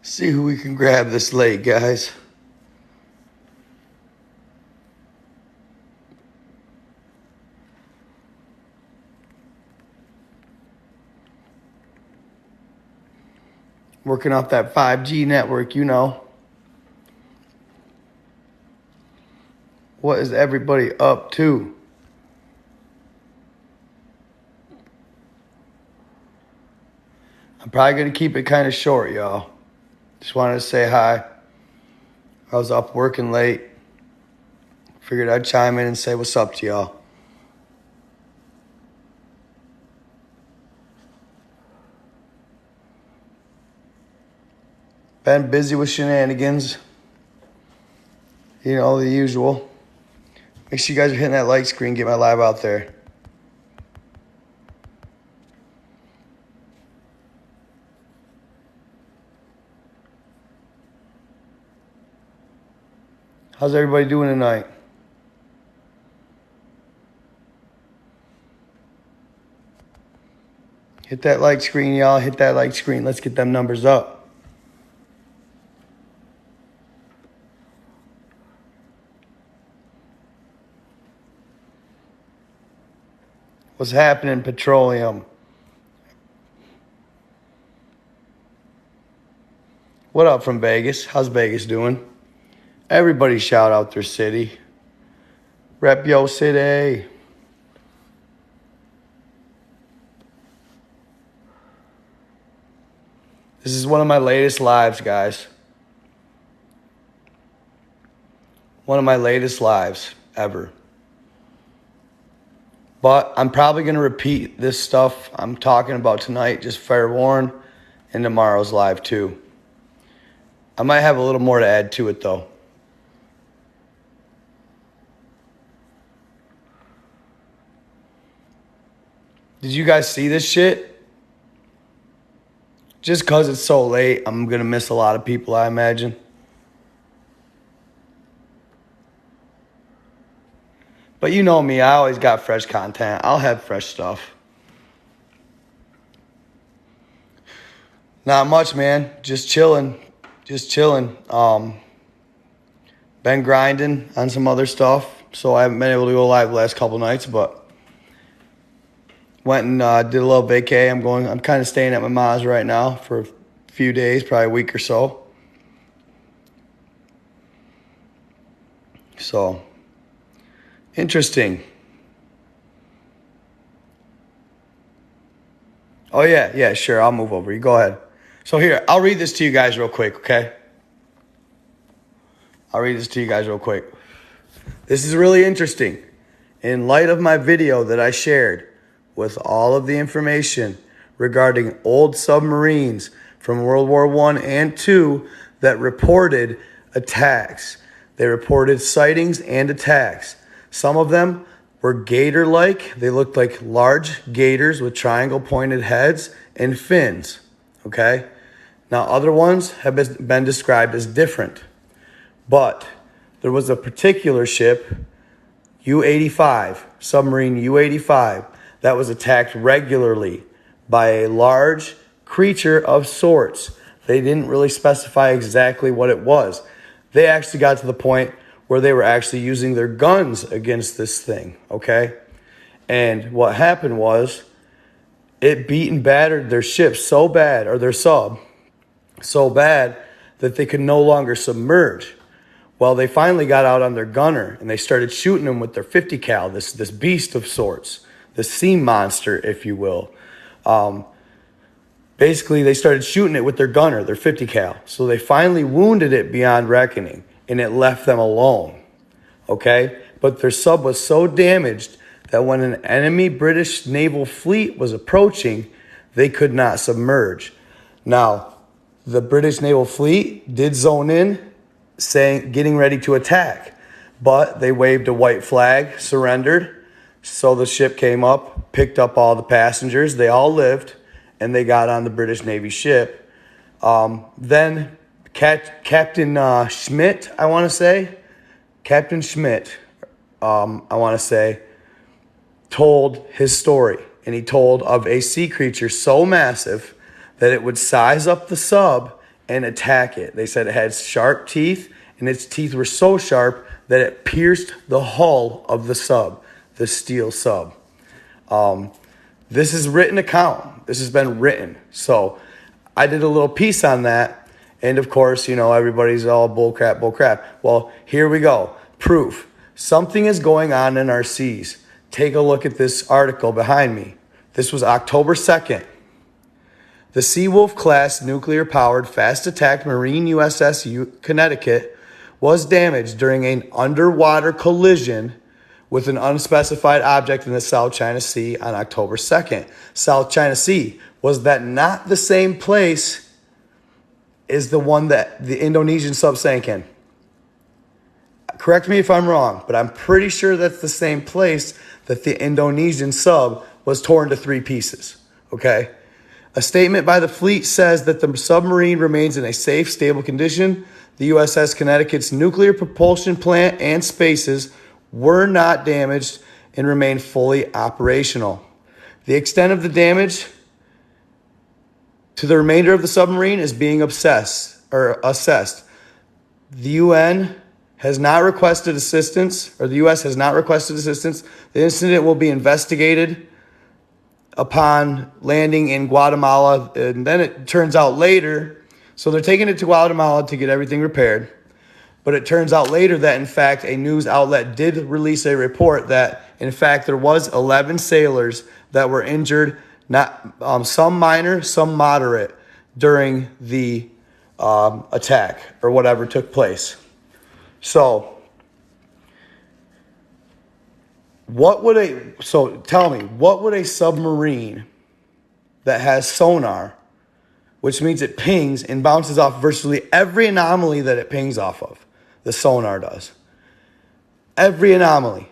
See who we can grab this late, guys. Working off that 5G network, you know. What is everybody up to? I'm probably going to keep it kind of short, y'all. Just wanted to say hi. I was up working late. Figured I'd chime in and say what's up to y'all. Been busy with shenanigans. You know, the usual. Make sure you guys are hitting that like screen. Get my live out there. How's everybody doing tonight? Hit that like screen, y'all. Hit that like screen. Let's get them numbers up. What's happening, petroleum? What up from Vegas? How's Vegas doing? Everybody shout out their city. Rep yo city. This is one of my latest lives, guys. One of my latest lives ever. But I'm probably going to repeat this stuff I'm talking about tonight, just fair warn, in tomorrow's live too. I might have a little more to add to it though. Did you guys see this shit? Just because it's so late, I'm going to miss a lot of people, I imagine. But you know me, I always got fresh content. I'll have fresh stuff. Not much, man. Just chilling. Been grinding on some other stuff, so I haven't been able to go live the last couple nights, but went and did a little vacay. I'm kind of staying at my mom's right now for a few days, probably a week or so. So, interesting. Oh, yeah, sure. I'll move over. You go ahead. So here, I'll read this to you guys real quick, okay? This is really interesting. In light of my video that I shared with all of the information regarding old submarines from World War I and II that reported attacks. They reported sightings and attacks. Some of them were gator-like. They looked like large gators with triangle pointed heads and fins, okay? Now, other ones have been described as different. But there was a particular ship, U-85, submarine U-85, that was attacked regularly by a large creature of sorts. They didn't really specify exactly what it was. They actually got to the point where they were actually using their guns against this thing, okay? And what happened was it beat and battered their ship so bad, or their sub, so bad that they could no longer submerge. Well, they finally got out on their gunner and they started shooting them with their 50 cal, this beast of sorts, the sea monster, if you will. Basically, they started shooting it with their gunner, their 50 cal. So they finally wounded it beyond reckoning and it left them alone, okay? But their sub was so damaged that when an enemy British naval fleet was approaching, they could not submerge. Now, the British naval fleet did zone in, getting ready to attack, but they waved a white flag, surrendered. So the ship came up, picked up all the passengers. They all lived, and they got on the British Navy ship. Then Captain Schmidt, I want to say, told his story. And he told of a sea creature so massive that it would size up the sub and attack it. They said it had sharp teeth, and its teeth were so sharp that it pierced the hull of the sub, the steel sub. This is written account. This has been written. So I did a little piece on that. And of course, everybody's all bullcrap. Well, here we go. Proof. Something is going on in our seas. Take a look at this article behind me. This was October 2nd. The Seawolf class nuclear-powered fast-attack Marine USS Connecticut was damaged during an underwater collision with an unspecified object in the South China Sea on October 2nd. South China Sea, was that not the same place as the one that the Indonesian sub sank in? Correct me if I'm wrong, but I'm pretty sure that's the same place that the Indonesian sub was torn to 3 pieces, okay? A statement by the fleet says that the submarine remains in a safe, stable condition. The USS Connecticut's nuclear propulsion plant and spaces were not damaged and remain fully operational. The extent of the damage to the remainder of the submarine is being assessed. The UN has not requested assistance, or the U.S. has not requested assistance. The incident will be investigated upon landing in Guatemala, and then it turns out later, so they're taking it to Guatemala to get everything repaired, but it turns out later that, in fact, a news outlet did release a report that, in fact, there was 11 sailors that were injured, not some minor, some moderate, during the attack or whatever took place. So, tell me, what would a submarine that has sonar, which means it pings and bounces off virtually every anomaly that it pings off of, the sonar does. Every anomaly.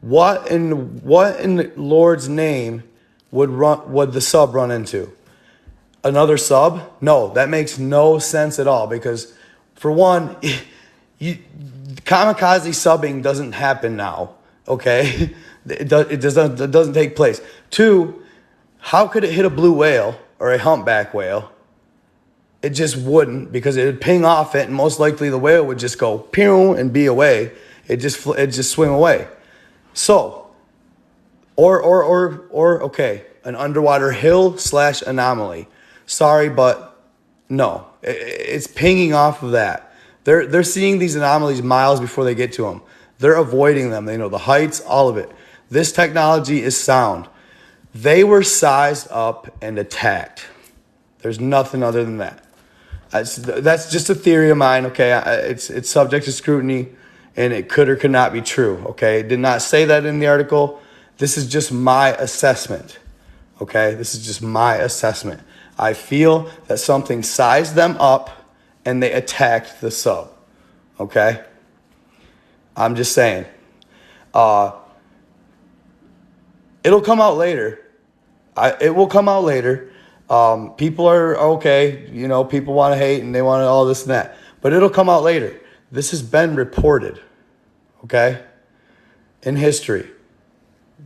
What in the Lord's name would the sub run into? Another sub? No, that makes no sense at all, because for one, kamikaze subbing doesn't happen now, okay? It doesn't take place. 2, how could it hit a blue whale or a humpback whale? It just wouldn't, because it would ping off it, and most likely the whale would just go pew and be away. It'd just swim away. So, okay, an underwater hill/anomaly. Sorry, but no, it's pinging off of that. They're seeing these anomalies miles before they get to them. They're avoiding them. They know the heights, all of it. This technology is sound. They were sized up and attacked. There's nothing other than that. That's just a theory of mine, okay? It's subject to scrutiny, and it could or could not be true, okay? It did not say that in the article. This is just my assessment, okay? This is just my assessment. I feel that something sized them up and they attacked the sub, okay? I'm just saying. It'll come out later. It will come out later. People are okay. People want to hate and they want all this and that. But it'll come out later. This has been reported, okay? In history.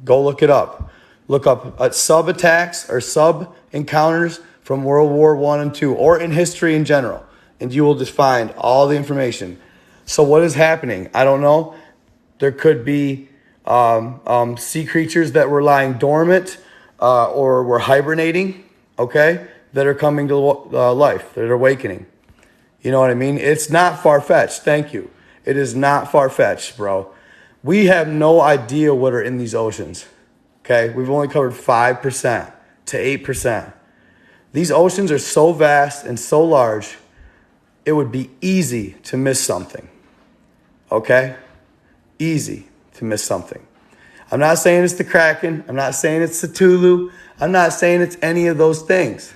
Go look it up. Look up sub attacks or sub encounters from World War I and II, or in history in general. And you will just find all the information. So what is happening? I don't know. There could be sea creatures that were lying dormant or were hibernating, okay, that are coming to life, that are awakening. You know what I mean? It's not far-fetched. Thank you. It is not far-fetched, bro. We have no idea what are in these oceans, okay? We've only covered 5% to 8%. These oceans are so vast and so large, it would be easy to miss something, okay? Easy to miss something. I'm not saying it's the kraken. I'm not saying it's Cthulhu. I'm not saying it's any of those things.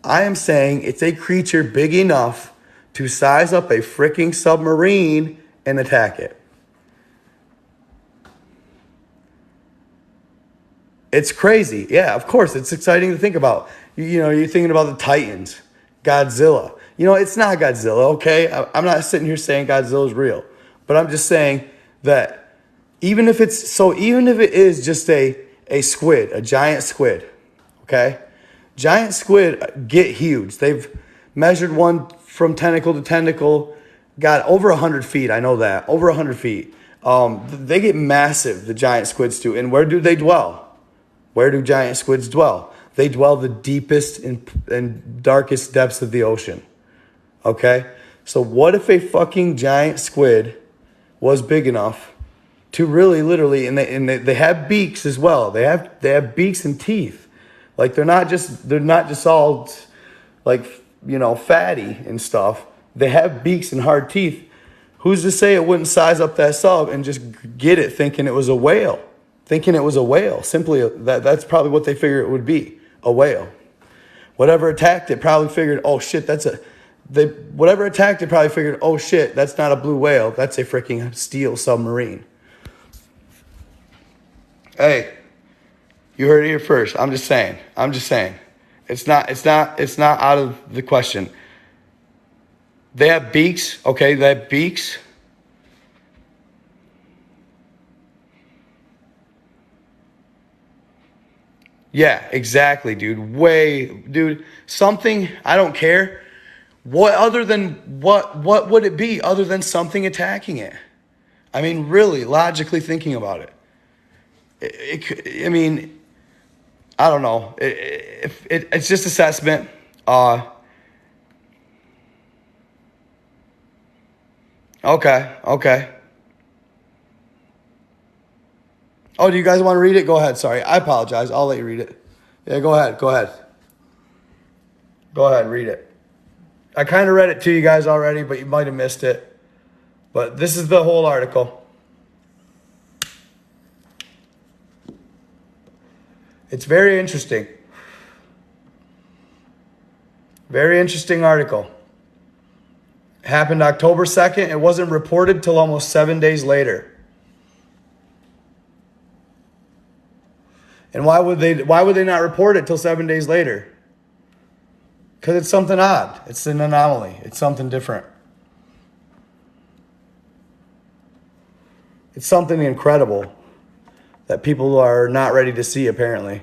I am saying it's a creature big enough to size up a freaking submarine and attack it. It's crazy. Yeah, of course. It's exciting to think about. You're thinking about the Titans, Godzilla. It's not Godzilla, okay? I'm not sitting here saying Godzilla is real. But I'm just saying that even if it is just a squid, a giant squid, okay? Giant squid get huge. They've measured one from tentacle to tentacle, got over 100 feet. I know that, over 100 feet. They get massive, the giant squids do. And where do they dwell? Where do giant squids dwell? They dwell the deepest and darkest depths of the ocean. Okay? So what if a fucking giant squid was big enough to really, literally, and they have beaks as well. They have beaks and teeth. Like they're not just all like, fatty and stuff. They have beaks and hard teeth. Who's to say it wouldn't size up that sub and just get it thinking it was a whale? Simply, that's probably what they figure it would be, a whale. Whatever attacked it probably figured, oh shit, that's not a blue whale. That's a freaking steel submarine. Hey, you heard it here first. I'm just saying. It's not out of the question. They have beaks, okay? They have beaks. Yeah, exactly, dude. Something, I don't care. What would it be other than something attacking it? I mean, really, logically thinking about it. I don't know. It's just assessment. Okay. Oh, do you guys want to read it? Go ahead. Sorry, I apologize. I'll let you read it. Yeah, go ahead. Go ahead, read it. I kind of read it to you guys already, but you might have missed it. But this is the whole article. It's very interesting. Very interesting article. Happened October 2nd. It wasn't reported till almost 7 days later. And why would they not report it till 7 days later? Because it's something odd. It's an anomaly. It's something different. It's something incredible that people are not ready to see, apparently.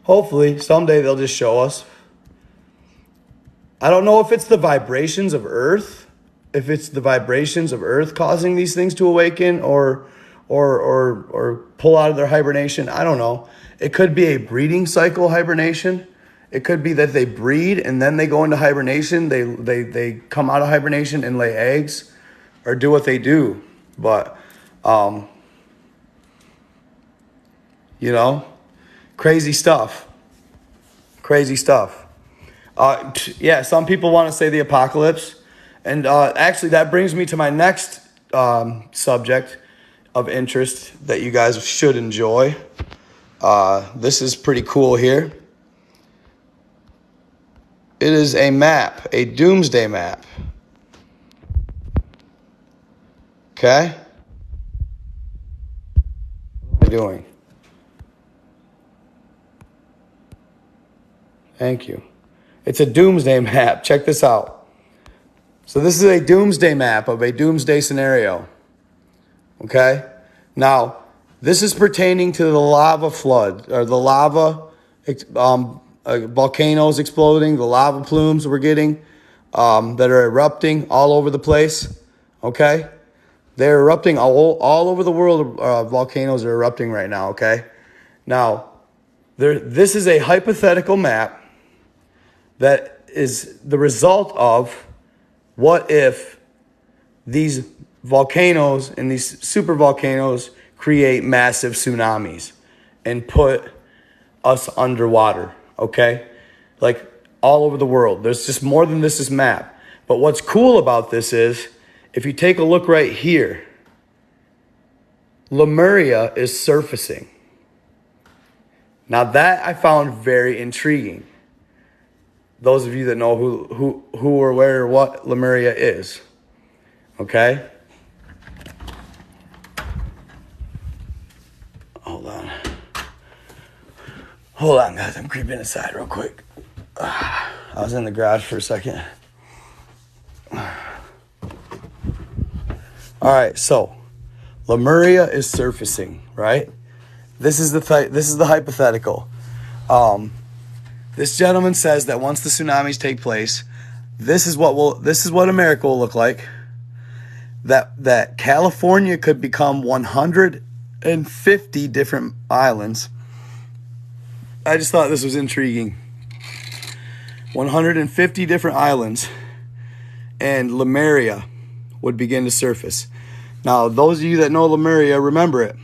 Hopefully, someday they'll just show us. I don't know if it's the vibrations of Earth, if it's the vibrations of Earth causing these things to awaken or pull out of their hibernation. I don't know. It could be a breeding cycle hibernation. It could be that they breed and then they go into hibernation. They come out of hibernation and lay eggs or do what they do. But, crazy stuff. Yeah, some people want to say the apocalypse. And actually, that brings me to my next subject of interest that you guys should enjoy. This is pretty cool here. It is a map, a doomsday map. Okay? What am I doing? Thank you. It's a doomsday map. Check this out. So this is a doomsday map of a doomsday scenario. Okay? Now, this is pertaining to the lava flood, or the lava, volcanoes exploding, the lava plumes we're getting that are erupting all over the place. Okay? They're erupting all over the world. Volcanoes are erupting right now, okay? Now, this is a hypothetical map that is the result of what if these volcanoes and these super volcanoes create massive tsunamis and put us underwater, okay? Like all over the world. There's just more than this map. But what's cool about this is, if you take a look right here, Lemuria is surfacing. Now that I found very intriguing. Those of you that know who or where or what Lemuria is. Okay? Hold on, guys. I'm creeping inside real quick. I was in the garage for a second. All right, so Lemuria is surfacing, right? This is the hypothetical. This gentleman says that once the tsunamis take place, this is what America will look like. That California could become 150 different islands. I just thought this was intriguing. 150 different islands, and Lemuria would begin to surface. Now, those of you that know Lemuria, remember it.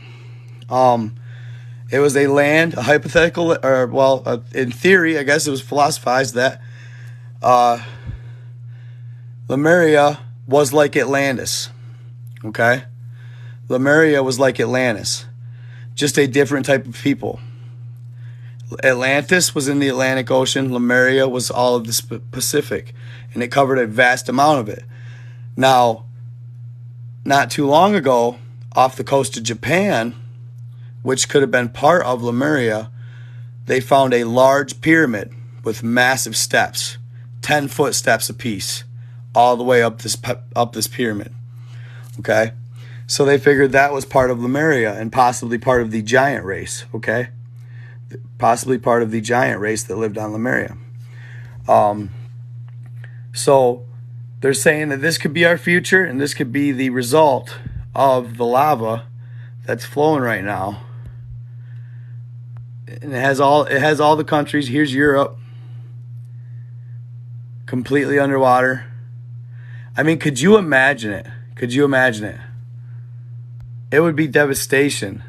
It was a land, a hypothetical, in theory, I guess it was philosophized that Lemuria was like Atlantis. Okay? Lemuria was like Atlantis, just a different type of people. Atlantis was in the Atlantic Ocean. Lemuria was all of the Pacific, and it covered a vast amount of it. Now, not too long ago, off the coast of Japan, which could have been part of Lemuria, they found a large pyramid with massive steps, 10-foot steps apiece, all the way up this pyramid. Okay? So they figured that was part of Lemuria and possibly part of the giant race. Okay? Possibly part of the giant race that lived on Lemuria. So they're saying that this could be our future, and this could be the result of the lava that's flowing right now. And it has all the countries. Here's Europe, completely underwater. I mean, could you imagine it? Could you imagine it? It would be devastation.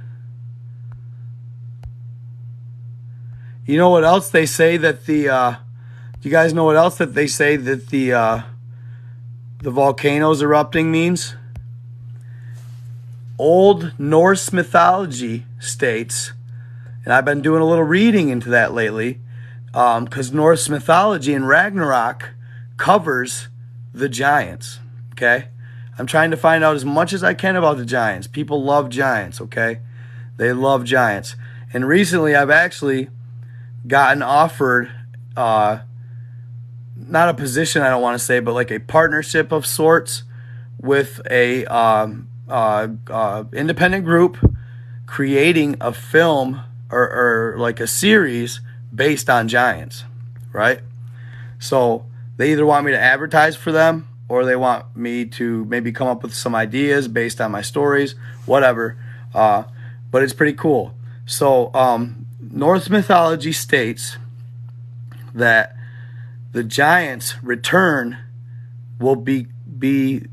You know what else they say that you guys know what else that they say that the volcanoes erupting means? Old Norse mythology states, and I've been doing a little reading into that lately, because Norse mythology and Ragnarok covers the giants. Okay, I'm trying to find out as much as I can about the giants. People love giants. Okay, they love giants. And recently, I've actually gotten offered, not a position, I don't want to say, but like a partnership of sorts with a independent group creating a film or like a series based on giants, right? So they either want me to advertise for them, or they want me to maybe come up with some ideas based on my stories, whatever. But it's pretty cool. So Norse mythology states that the giants' return will be the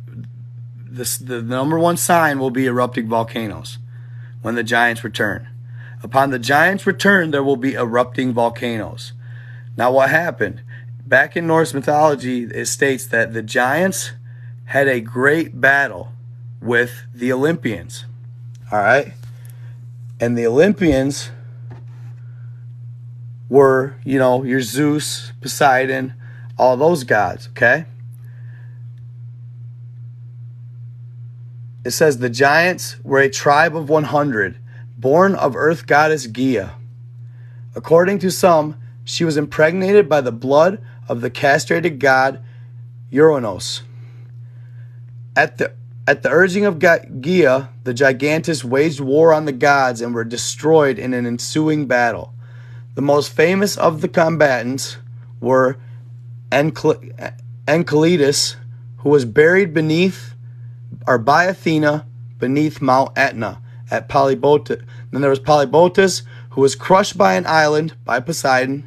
number one sign will be erupting volcanoes when the giants return. Upon the giants' return, there will be erupting volcanoes. Now, what happened? Back in Norse mythology, it states that the giants had a great battle with the Olympians. All right? And the Olympians were, your Zeus, Poseidon, all those gods, okay? It says the giants were a tribe of 100, born of earth goddess Gaia. According to some, she was impregnated by the blood of the castrated god Uranus. At the urging of Gaia, the gigantes waged war on the gods and were destroyed in an ensuing battle. The most famous of the combatants were Enceladus, who was buried by Athena beneath Mount Etna at Polybotus. Then there was Polybotus, who was crushed by an island by Poseidon.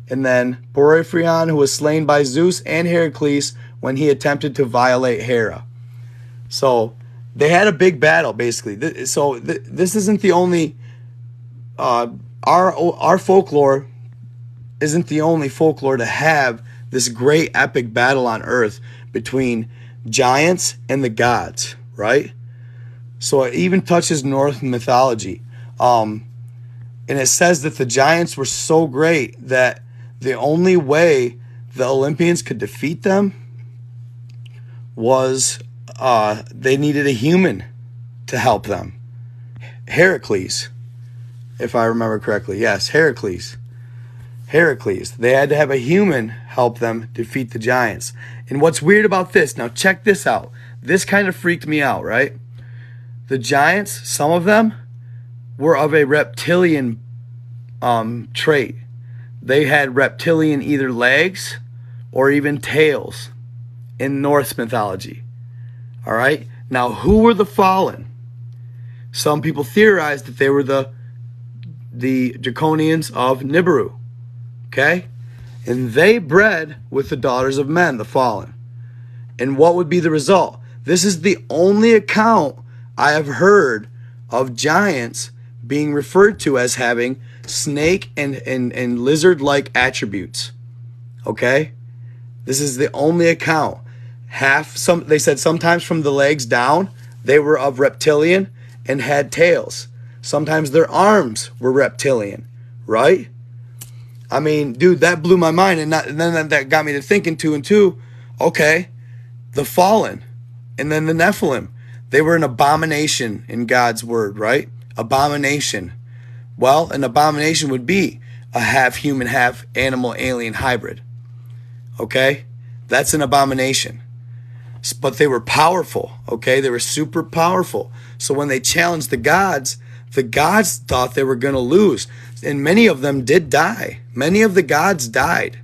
And then Porphyrion, who was slain by Zeus and Heracles when he attempted to violate Hera. So they had a big battle, basically. This isn't the only... Our folklore isn't the only folklore to have this great epic battle on Earth between giants and the gods, right? So it even touches Norse mythology. And it says that the giants were so great that the only way the Olympians could defeat them was they needed a human to help them. Heracles, if I remember correctly. Yes, Heracles. They had to have a human help them defeat the giants. And what's weird about this, now check this out. This kind of freaked me out, right? The giants, some of them, were of a reptilian trait. they had reptilian either legs or even tails in Norse mythology. All right? Now, who were the fallen? Some people theorized that they were the Draconians of Nibiru. Okay? And they bred with the daughters of men, the fallen. And what would be the result? This is the only account I have heard of giants being referred to as having snake and lizard-like attributes. Okay? This is the only account. They said sometimes from the legs down, they were of reptilian and had tails. Sometimes their arms were reptilian, right? I mean, dude, that blew my mind. And then that got me to thinking 2 and 2. Okay, the fallen and then the Nephilim. They were an abomination in God's word, right? Abomination. Well, an abomination would be a half human, half animal, alien hybrid. Okay? That's an abomination. But they were powerful, okay? They were super powerful. So when they challenged the gods thought they were going to lose. And many of them did die. Many of the gods died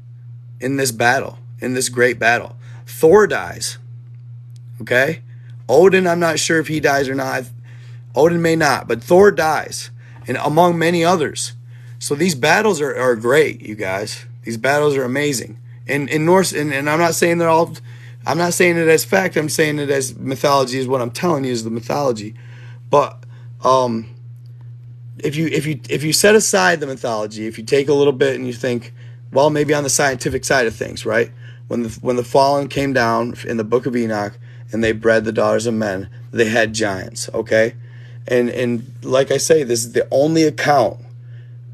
in this battle, in this great battle. Thor dies, okay? Odin, I'm not sure if he dies or not. Odin may not, but Thor dies, and among many others. So these battles are great, you guys. These battles are amazing. And in Norse, and I'm not saying I'm not saying it as fact. I'm saying it as mythology is what I'm telling you is the mythology. But if you set aside the mythology, if you take a little bit and you think, well, maybe on the scientific side of things, right? When the fallen came down in the book of Enoch and they bred the daughters of men, they had giants, okay? And like I say, this is the only account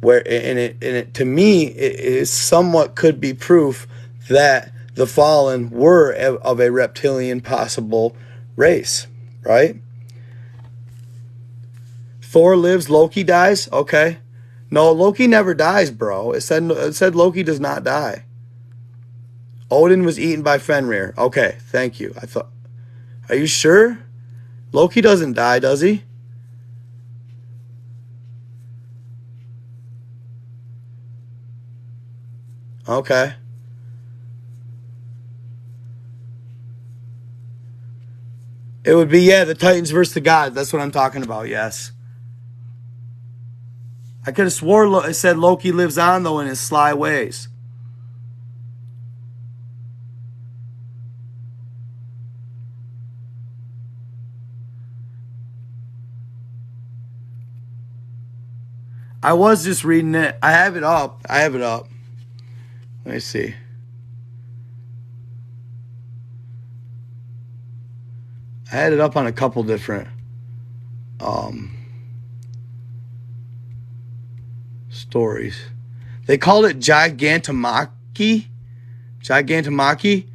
where it to me it is somewhat could be proof that the fallen were of a reptilian possible race, right? Thor lives, Loki dies. Okay, no, Loki never dies, bro. It said Loki does not die. Odin was eaten by Fenrir. Okay, thank you. Are you sure? Loki doesn't die, does he? Okay. It would be, the Titans versus the gods. That's what I'm talking about, yes. I could have swore it said Loki lives on, though, in his sly ways. I was just reading it. I have it up. Let me see. I had it up on a couple different stories. They called it Gigantomachy. Gigantomachy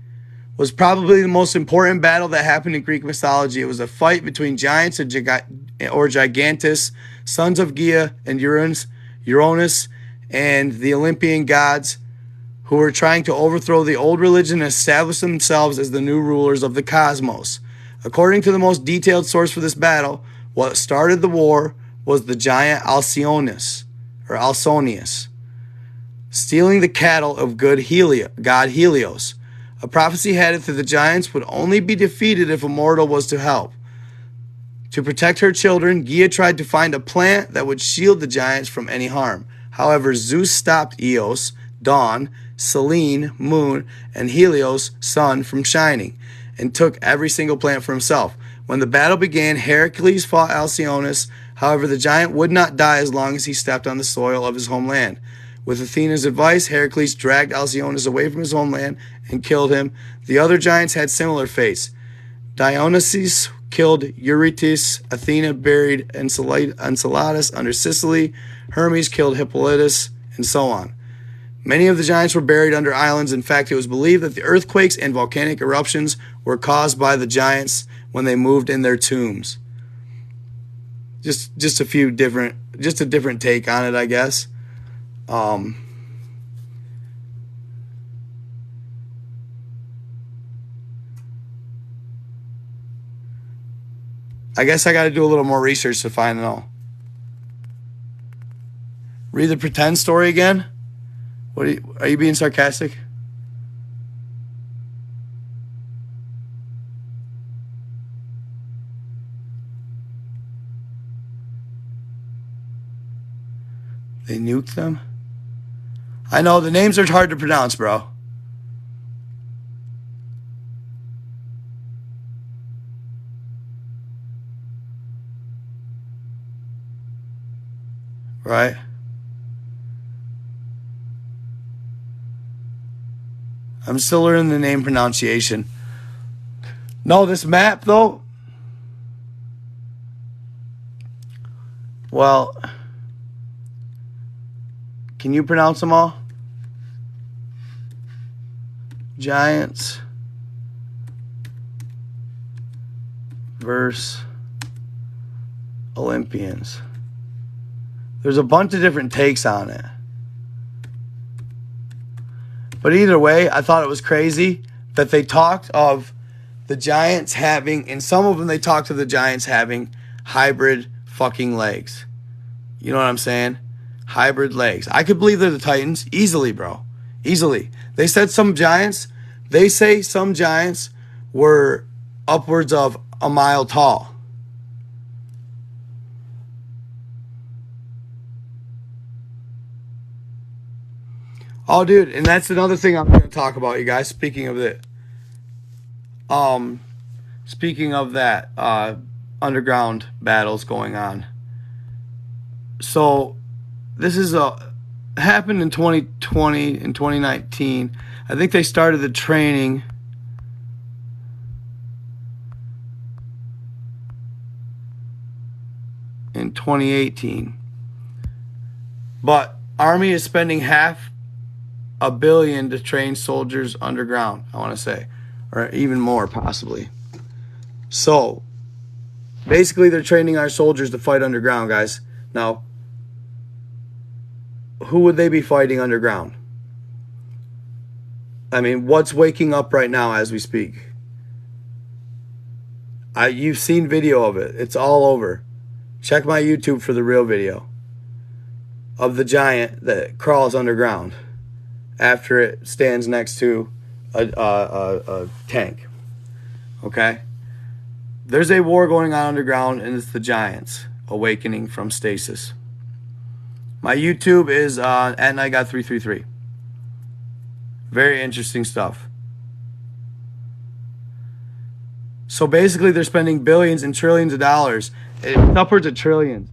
was probably the most important battle that happened in Greek mythology. It was a fight between giants or gigantus, sons of Gaia and Uranus, and the Olympian gods, who were trying to overthrow the old religion and establish themselves as the new rulers of the cosmos. According to the most detailed source for this battle, what started the war was the giant Alcyoneus, stealing the cattle of god Helios. A prophecy had it that the giants would only be defeated if a mortal was to help. To protect her children, Gaia tried to find a plant that would shield the giants from any harm. However, Zeus stopped Eos, Dawn, Selene, Moon, and Helios, Sun, from shining, and took every single plant for himself. When the battle began, Heracles fought Alcyoneus. However, the giant would not die as long as he stepped on the soil of his homeland. With Athena's advice, Heracles dragged Alcyoneus away from his homeland and killed him. The other giants had similar fates. Dionysus killed Eurytus. Athena buried Enceladus under Sicily. Hermes killed Hippolytus, and so on. Many of the giants were buried under islands. In fact, it was believed that the earthquakes and volcanic eruptions were caused by the giants when they moved in their tombs. Just a different take on it, I guess. I guess I got to do a little more research to find out. Read the pretend story again. What are you being sarcastic? They nuked them? I know, the names are hard to pronounce, bro. Right? I'm still learning the name pronunciation. No, this map, though. Well, can you pronounce them all? Giants versus Olympians. There's a bunch of different takes on it. But either way, I thought it was crazy that they talked of the Giants having, in some of them they talked of the Giants having hybrid fucking legs. You know what I'm saying? Hybrid legs. I could believe they're the Titans easily, bro. Easily. They said they say some giants were upwards of a mile tall. Oh, dude, and that's another thing I'm going to talk about, you guys. Speaking of that, underground battles going on. So, this is happened in 2020 and 2019. I think they started the training in 2018. But Army is spending $500 million to train soldiers underground, I want to say, or even more possibly. So basically they're training our soldiers to fight underground, guys. Now, who would they be fighting underground? I mean, what's waking up right now as we speak? You've seen video of it. It's all over. Check my YouTube for the real video of the giant that crawls underground after it stands next to a tank. Okay? There's a war going on underground, and it's the giants awakening from stasis. My YouTube is at NightGod333. Very interesting stuff. So basically, they're spending billions and trillions of dollars. It's upwards of trillions.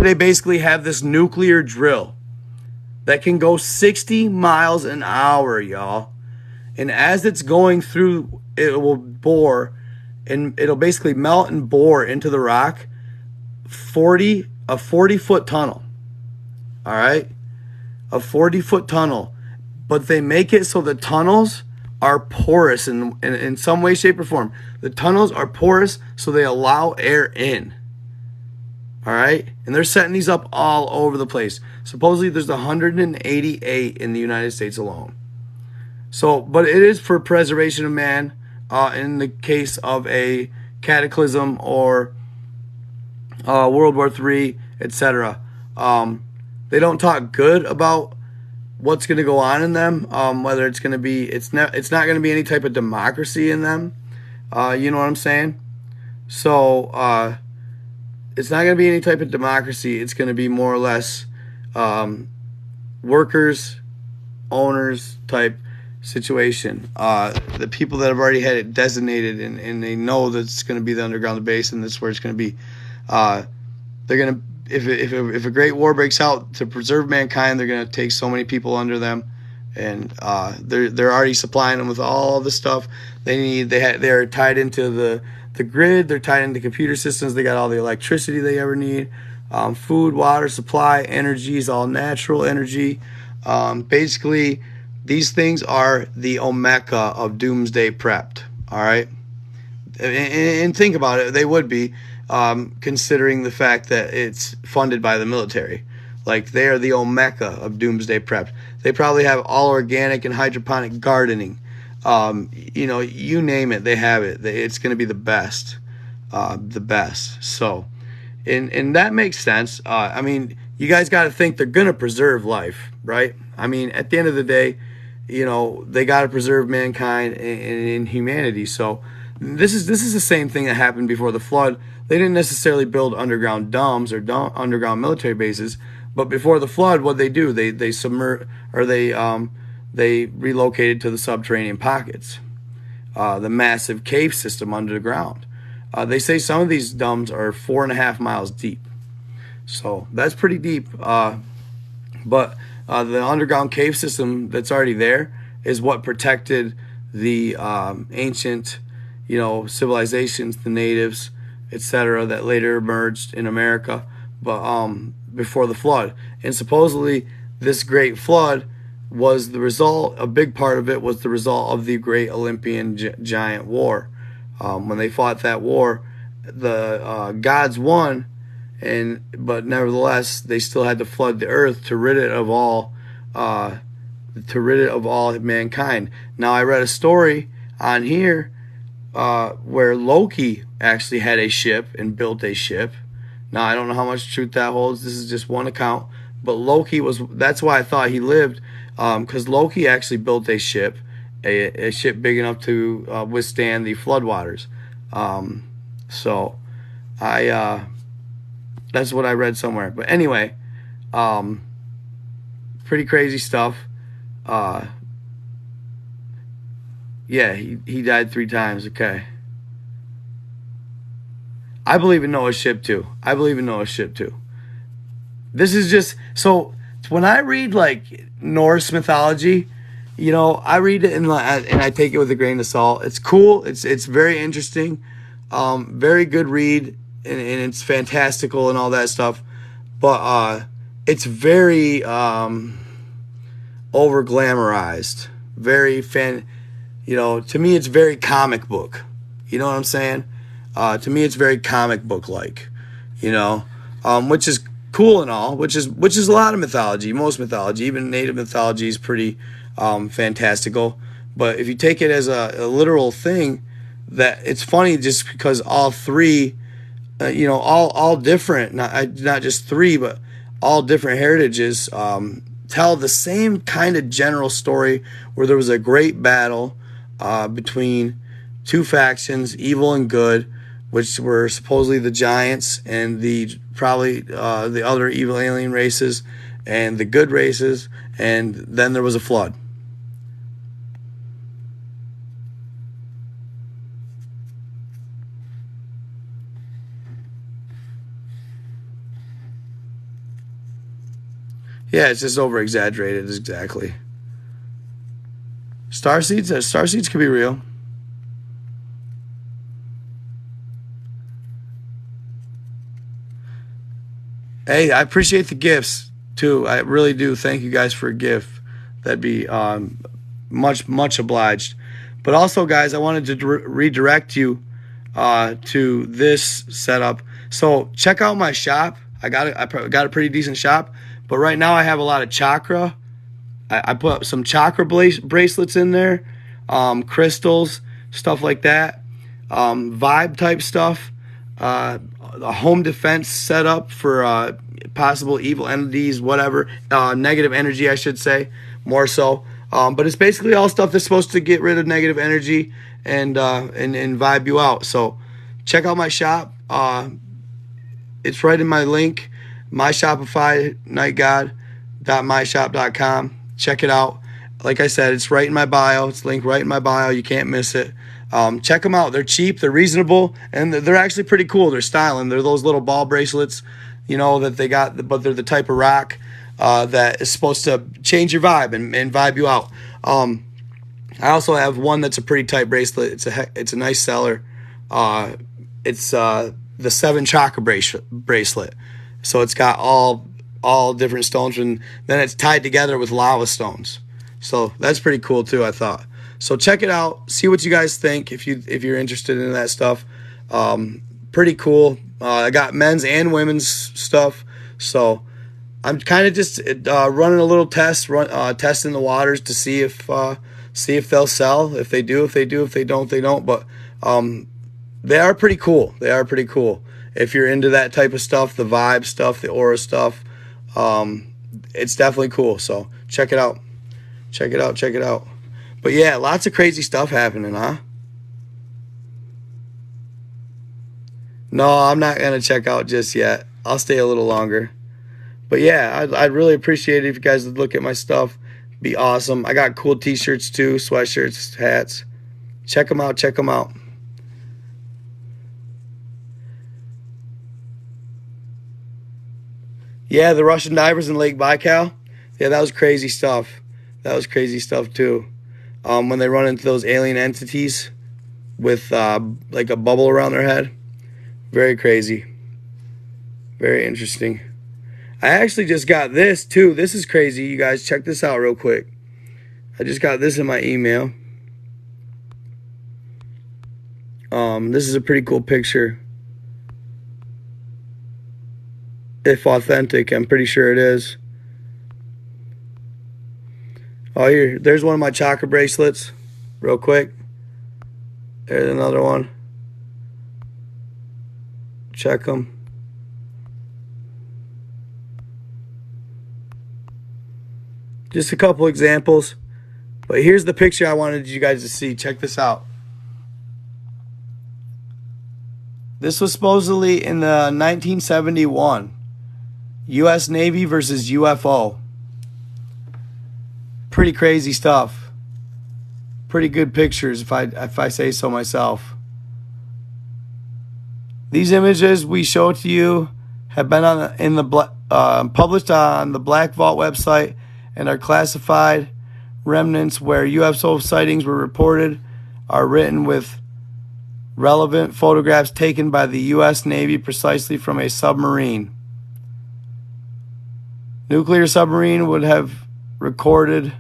They basically have this nuclear drill that can go 60 miles an hour, y'all. And as it's going through, it will bore, and it'll basically melt and bore into the rock a 40-foot tunnel. All right? A 40-foot tunnel. But they make it so the tunnels are porous in some way, shape, or form. The tunnels are porous so they allow air in. All right? And they're setting these up all over the place. Supposedly there's 188 in the United States alone. So, but it is for preservation of man in the case of a cataclysm or World War III, etc. They don't talk good about what's going to go on in them, whether it's going to be, it's not going to be any type of democracy in them. You know what I'm saying? So, it's not going to be any type of democracy. It's going to be more or less workers, owners type situation. The people that have already had it designated and they know that it's going to be the underground base and that's where it's going to be. They're going to, if a great war breaks out to preserve mankind, they're going to take so many people under them, and they're already supplying them with all the stuff they need. They're tied into the grid. They're tied into computer systems. They got all the electricity they ever need. Food, water, supply, energy is all natural energy. Basically, these things are the omega of doomsday prepped. All right? And think about it. They would be. considering the fact that it's funded by the military. Like, they are the Omeka of doomsday prep. They probably have all organic and hydroponic gardening. You name it, they have it. It's going to be the best. So, and that makes sense. I mean, you guys got to think they're going to preserve life, right? I mean, at the end of the day, they got to preserve mankind and humanity. So this is the same thing that happened before the flood. They didn't necessarily build underground domes or underground military bases, but before the flood, what they do, they submerge, or they relocated to the subterranean pockets, the massive cave system under the ground. They say some of these domes are 4.5 miles deep, so that's pretty deep. But the underground cave system that's already there is what protected the ancient, civilizations, the natives, etc., that later emerged in America, but before the flood. And supposedly this great flood was the result, a big part of it was the result of the Great Olympian Giant War. When they fought that war, the gods won, but nevertheless they still had to flood the earth to rid it of all mankind. Now, I read a story on here where Loki actually had a ship and built a ship. Now, I don't know how much truth that holds. This is just one account, but that's why I thought he lived, because Loki actually built a ship big enough to withstand the floodwaters. So that's what I read somewhere. But anyway, pretty crazy stuff. Yeah, he died 3 times. Okay. I believe in Noah's ship too. This is just, so when I read like Norse mythology, I read it and I take it with a grain of salt. It's cool. It's very interesting. Very good read, and it's fantastical and all that stuff. But it's very over glamorized. Very to me it's very comic book. You know what I'm saying? To me it's very comic book like, which is cool and all, which is a lot of mythology. Most mythology, even native mythology, is pretty fantastical. But if you take it as a literal thing, that it's funny just because all three, all different, not just 3, but all different heritages tell the same kind of general story, where there was a great battle between 2 factions, evil and good, which were supposedly the giants and the other evil alien races and the good races, and then there was a flood. Yeah, it's just over exaggerated. Exactly. Starseeds could be real. Hey, I appreciate the gifts too. I really do. Thank you guys for a gift. That'd be much obliged. But also, guys, I wanted to redirect you to this setup. So check out my shop. I got a pretty decent shop. But right now I have a lot of chakra. I put some chakra bracelets in there, crystals, stuff like that, vibe type stuff, a home defense setup for possible evil entities, whatever, negative energy, I should say, more so. But it's basically all stuff that's supposed to get rid of negative energy and vibe you out. So check out my shop. It's right in my link, my Shopify, nightgod.myshop.com. Check it out. Like I said, it's right in my bio. It's linked right in my bio. You can't miss it. Check them out. They're cheap. They're reasonable. And they're actually pretty cool. They're styling. They're those little ball bracelets, that they got, but they're the type of rock that is supposed to change your vibe and vibe you out. I also have one that's a pretty tight bracelet. It's a nice seller. It's the 7 chakra bracelet. So it's got all different stones, and then it's tied together with lava stones. So that's pretty cool too, I thought. So check it out. See what you guys think if you're interested in that stuff. pretty cool. I got men's and women's stuff. So I'm kind of just running a little test, testing the waters to see if they'll sell. If they do, if they do. If they don't, they don't. But they are pretty cool. They are pretty cool. If you're into that type of stuff, the vibe stuff, the aura stuff, it's definitely cool. So check it out. Check it out. Check it out. But yeah, lots of crazy stuff happening, huh? No, I'm not going to check out just yet. I'll stay a little longer. But yeah, I'd really appreciate it if you guys would look at my stuff. Be awesome. I got cool t-shirts too, sweatshirts, hats. Check them out. Check them out. Yeah, the Russian divers in Lake Baikal. Yeah, that was crazy stuff. That was crazy stuff too. When they run into those alien entities with like a bubble around their head. Very crazy. Very interesting. I actually just got this too. This is crazy, you guys. Check this out real quick. I just got this in my email. This is a pretty cool picture. If authentic, I'm pretty sure it is. Oh, there's one of my chakra bracelets. Real quick. There's another one. Check them. Just a couple examples. But here's the picture I wanted you guys to see. Check this out. This was supposedly in the 1971. U.S. Navy versus UFO. Pretty crazy stuff. Pretty good pictures if I say so myself. These images we show to you have been published on the Black Vault website and are classified remnants where UFO sightings were reported are written with relevant photographs taken by the U.S. Navy precisely from a submarine. Nuclear submarine would have recorded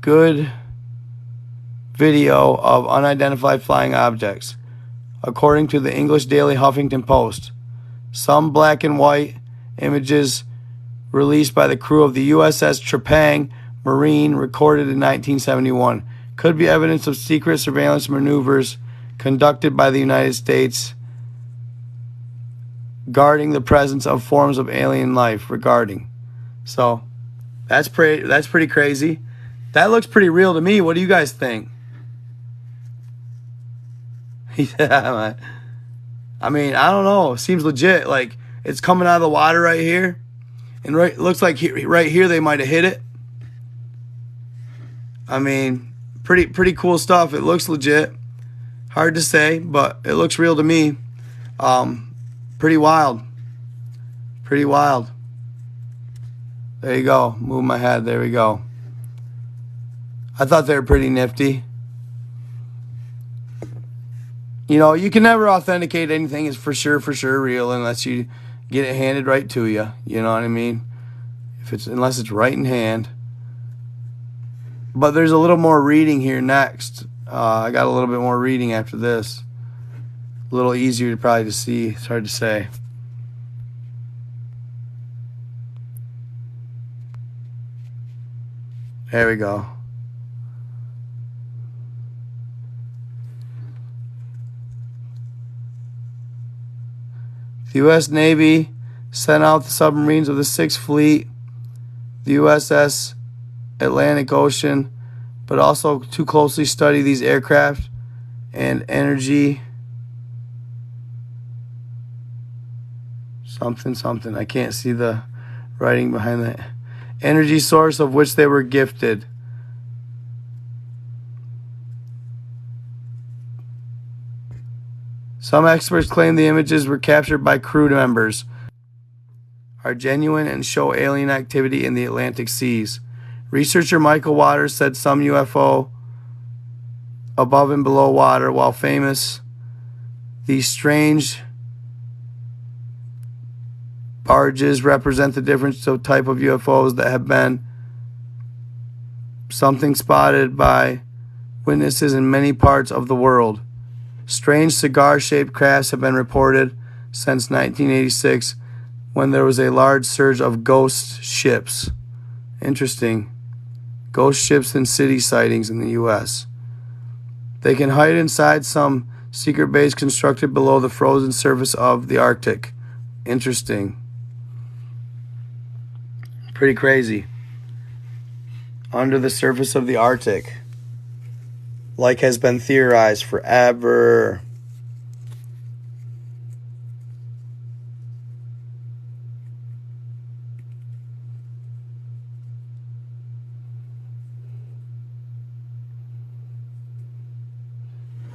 good video of unidentified flying objects. According to the English daily Huffington Post, some black and white images released by the crew of the USS Trepang Marine recorded in 1971 could be evidence of secret surveillance maneuvers conducted by the United States guarding the presence of forms of alien life regarding. So that's pretty crazy. That looks pretty real to me. What do you guys think? Yeah, I mean, I don't know. Seems legit. Like, it's coming out of the water right here. And it looks like right here they might have hit it. I mean, pretty cool stuff. It looks legit. Hard to say, but it looks real to me. Pretty wild. Pretty wild. There you go. Move my head. There we go. I thought they were pretty nifty. You know, you can never authenticate anything as for sure real unless you get it handed right to you. You know what I mean? Unless it's right in hand. But there's a little more reading here next. I got a little bit more reading after this. A little easier to probably to see. It's hard to say. There we go. The U.S. Navy sent out the submarines of the 6th Fleet, the USS Atlantic Ocean, but also to closely study these aircraft and energy something. I can't see the writing behind that. Energy source of which they were gifted. Some experts claim the images were captured by crew members, are genuine, and show alien activity in the Atlantic seas. Researcher Michael Waters said some UFO above and below water, while famous, these strange barges represent the different type of UFOs that have been something spotted by witnesses in many parts of the world. Strange cigar-shaped crafts have been reported since 1986, when there was a large surge of ghost ships. Interesting. Ghost ships and city sightings in the U.S. They can hide inside some secret base constructed below the frozen surface of the Arctic. Interesting. Pretty crazy. Under the surface of the Arctic. Like has been theorized forever.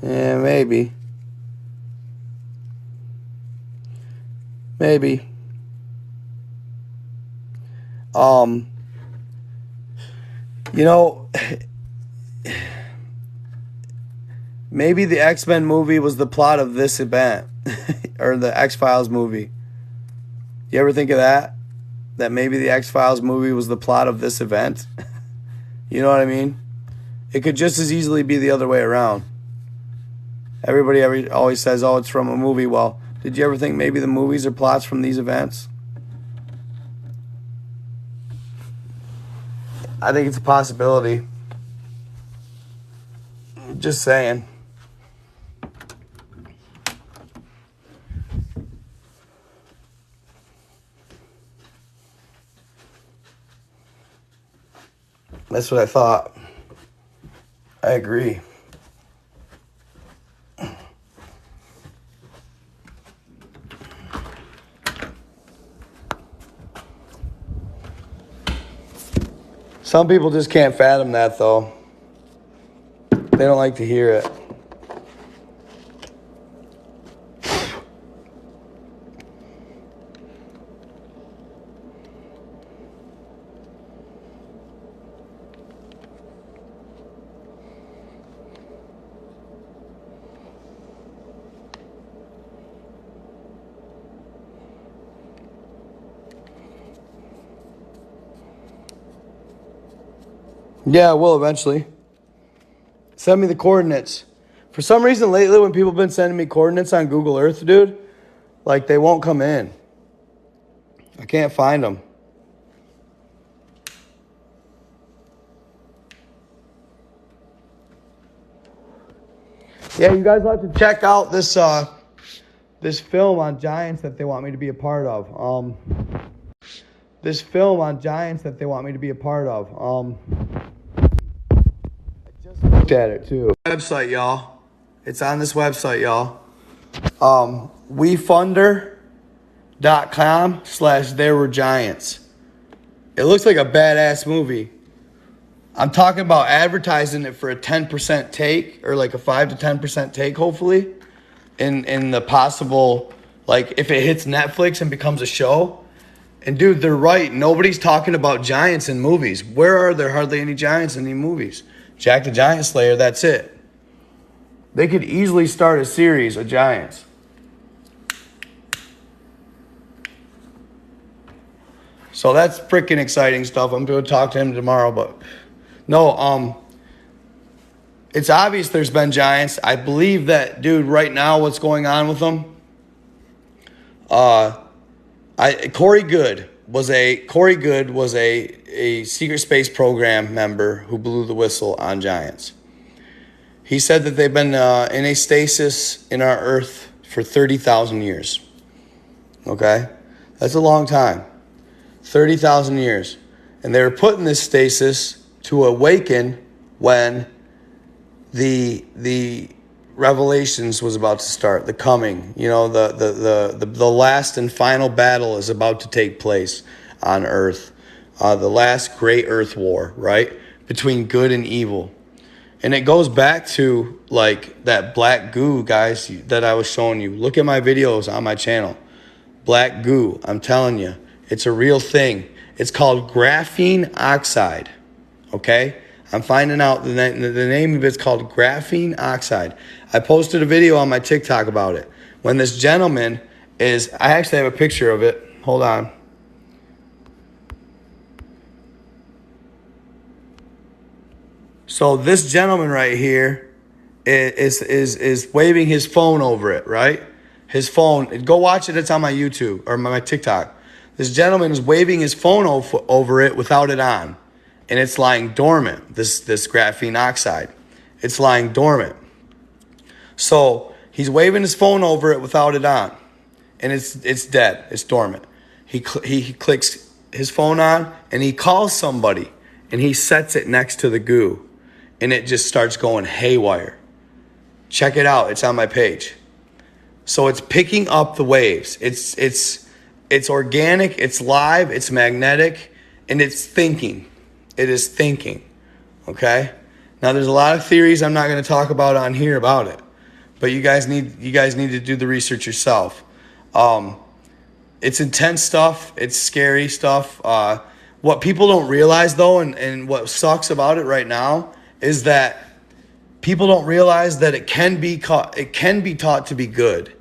Yeah, maybe. Maybe. You know, maybe the X-Men movie was the plot of this event. Or the X-Files movie. You ever think of that? That maybe the X-Files movie was the plot of this event? You know what I mean? It could just as easily be the other way around. Everybody always says, oh, it's from a movie. Well, did you ever think maybe the movies are plots from these events? I think it's a possibility. Just saying. That's what I thought. I agree. Some people just can't fathom that, though. They don't like to hear it. Yeah, I will eventually. Send me the coordinates. For some reason lately when people have been sending me coordinates on Google Earth, dude, like they won't come in. I can't find them. Yeah, you guys will have to check out this this film on giants that they want me to be a part of. This film on giants that they want me to be a part of. I just looked at it too. Website, y'all. It's on this website, y'all. WeFunder.com/ThereWereGiants. It looks like a badass movie. I'm talking about advertising it for a 10% take, or like a 5 to 10% take, hopefully, in the possible, like if it hits Netflix and becomes a show. And dude, they're right. Nobody's talking about giants in movies. Where are there hardly any giants in any movies? Jack the Giant Slayer, that's it. They could easily start a series of giants. So that's freaking exciting stuff. I'm going to talk to him tomorrow, but no, it's obvious there's been giants. I believe that, dude, right now what's going on with them, Corey Good was a secret space program member who blew the whistle on giants. He said that they've been in a stasis in our Earth for 30,000 years. Okay? That's a long time. 30,000 years. And they were put in this stasis to awaken when the Revelations was about to start, the coming. You know, the last and final battle is about to take place on Earth. The last great Earth war, right? Between good and evil. And it goes back to, like, that black goo, guys, that I was showing you. Look at my videos on my channel. Black goo, I'm telling you. It's a real thing. It's called graphene oxide, okay? I'm finding out the name of it's called graphene oxide. I posted a video on my TikTok about it. When this gentleman is, I actually have a picture of it. Hold on. So this gentleman right here is waving his phone over it, right? His phone. Go watch it. It's on my YouTube or my TikTok. This gentleman is waving his phone over it without it on, and it's lying dormant. This graphene oxide, it's lying dormant. So he's waving his phone over it without it on, and it's dead. It's dormant. He clicks his phone on, and he calls somebody, and he sets it next to the goo, and it just starts going haywire. Check it out. It's on my page. So it's picking up the waves. It's organic. It's live. It's magnetic, and it's thinking. It is thinking. Okay. Now there's a lot of theories I'm not going to talk about on here about it, but you guys need to do the research yourself. It's intense stuff. It's scary stuff. What people don't realize though, and what sucks about it right now is that people don't realize that it can be taught to be good.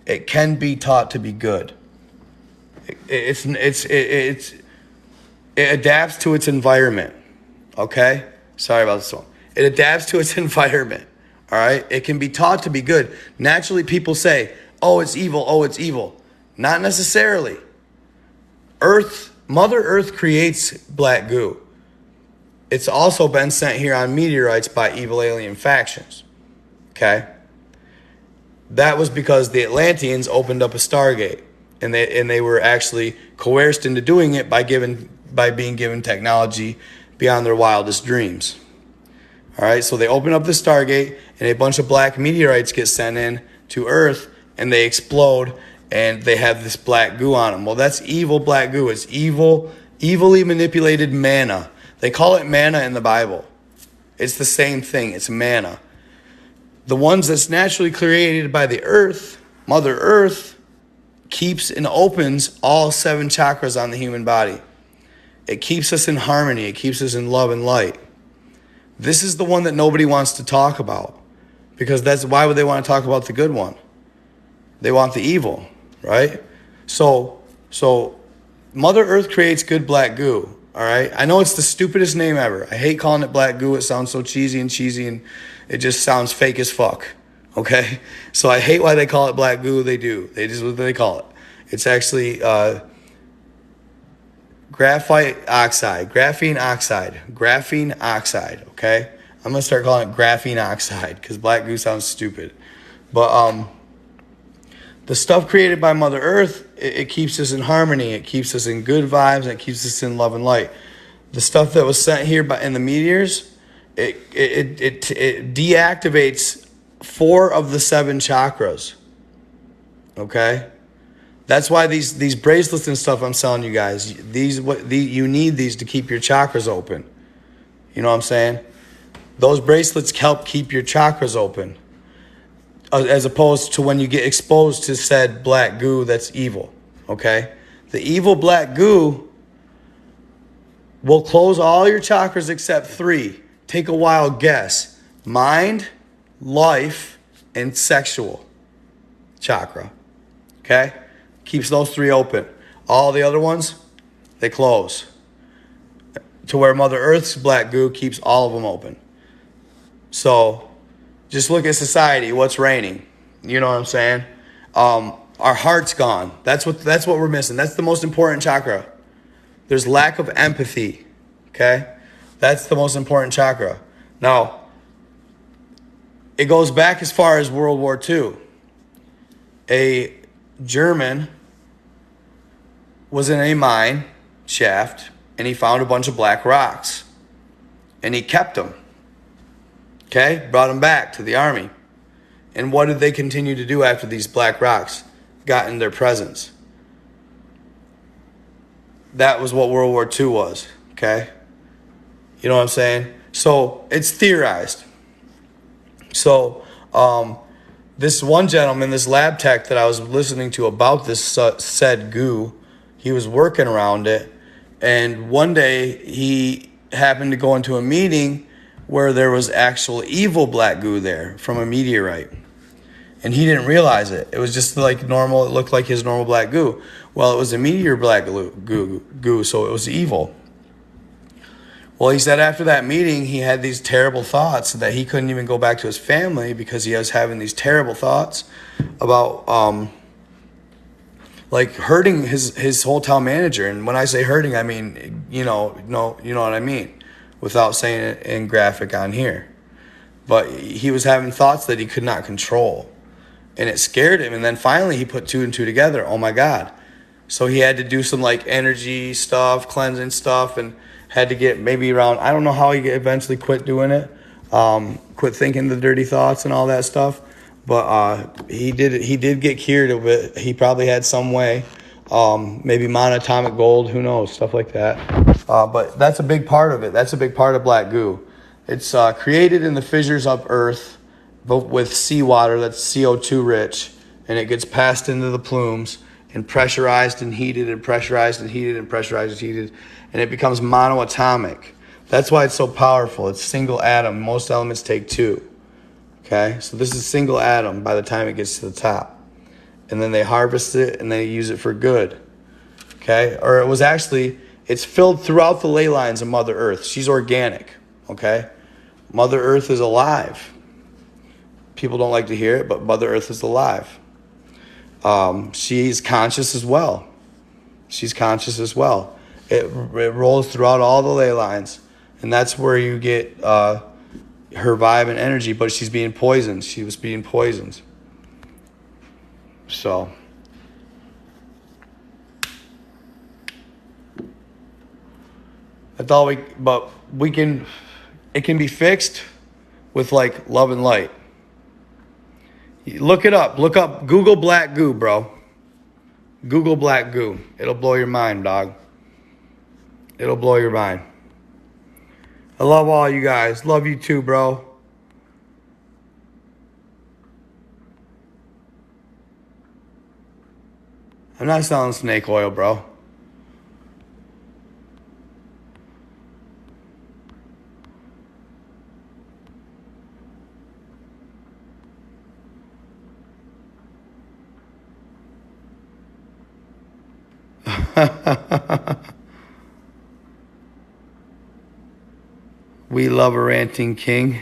It can be taught to be good. It adapts to its environment. Okay? Sorry about this one. It adapts to its environment. All right? It can be taught to be good. Naturally, people say, oh, it's evil. Oh, it's evil. Not necessarily. Mother Earth creates black goo. It's also been sent here on meteorites by evil alien factions. Okay? That was because the Atlanteans opened up a Stargate, and they were actually coerced into doing it by being given technology beyond their wildest dreams. All right, so they open up the Stargate, and a bunch of black meteorites get sent in to Earth, and they explode, and they have this black goo on them. Well, that's evil black goo. It's evilly manipulated manna. They call it manna in the Bible. It's the same thing. It's manna. The ones that's naturally created by the earth, Mother Earth, keeps and opens all 7 chakras on the human body. It keeps us in harmony. It keeps us in love and light. This is the one that nobody wants to talk about, because why would they want to talk about the good one? They want the evil, right? So Mother Earth creates good black goo. All right. I know it's the stupidest name ever. I hate calling it black goo. It sounds so cheesy, and it just sounds fake as fuck. Okay. So I hate why they call it black goo. They do. They just what they call it. It's actually graphene oxide. Okay. I'm gonna start calling it graphene oxide because black goo sounds stupid. But the stuff created by Mother Earth, it keeps us in harmony. It keeps us in good vibes. And it keeps us in love and light. The stuff that was sent here in the meteors, it deactivates 4 of the 7 chakras. Okay, that's why these bracelets and stuff I'm selling you guys. You need these to keep your chakras open. You know what I'm saying? Those bracelets help keep your chakras open. As opposed to when you get exposed to said black goo that's evil, okay? The evil black goo will close all your chakras except 3. Take a wild guess. Mind, life, and sexual chakra, okay? Keeps those 3 open. All the other ones, they close. To where Mother Earth's black goo keeps all of them open. So just look at society. What's reigning? You know what I'm saying? Our heart's gone. That's what we're missing. That's the most important chakra. There's lack of empathy. Okay, that's the most important chakra. Now, it goes back as far as World War II. A German was in a mine shaft, and he found a bunch of black rocks, and he kept them. Okay, brought them back to the army. And what did they continue to do after these black rocks got in their presence? That was what World War II was, okay? You know what I'm saying? So it's theorized. So this one gentleman, this lab tech that I was listening to about this said goo, he was working around it. And one day he happened to go into a meeting where there was actual evil black goo there from a meteorite. And he didn't realize it. It was just like normal. It looked like his normal black goo. Well, it was a meteor black goo, so it was evil. Well, he said after that meeting, he had these terrible thoughts that he couldn't even go back to his family because he was having these terrible thoughts about like hurting his hotel manager. And when I say hurting, I mean, you know what I mean, without saying it in graphic on here. But he was having thoughts that he could not control, and it scared him. And then finally he put two and two together. Oh my God. So he had to do some like energy stuff, cleansing stuff, and had to get maybe around, I don't know how he eventually quit doing it, quit thinking the dirty thoughts and all that stuff. But he did get cured of it. He probably had some way, maybe monatomic gold, who knows, stuff like that. But that's a big part of it. That's a big part of black goo. It's created in the fissures of Earth, but with seawater that's CO2 rich, and it gets passed into the plumes and pressurized and heated and pressurized and heated and pressurized and heated, and it becomes monoatomic. That's why it's so powerful. It's single atom. Most elements take two. Okay, so this is single atom by the time it gets to the top. And then they harvest it and they use it for good. Okay, or it's filled throughout the ley lines of Mother Earth. She's organic. Okay, Mother Earth is alive. People don't like to hear it, but Mother Earth is alive. She's conscious as well. She's conscious as well. It rolls throughout all the ley lines, and that's where you get her vibe and energy. But she's being poisoned. She was being poisoned. So that's all we can. It can be fixed with like love and light. Look it up. Look up. Google black goo, bro. Google black goo. It'll blow your mind, dog. It'll blow your mind. I love all you guys. Love you too, bro. I'm not selling snake oil, bro. We love a ranting king.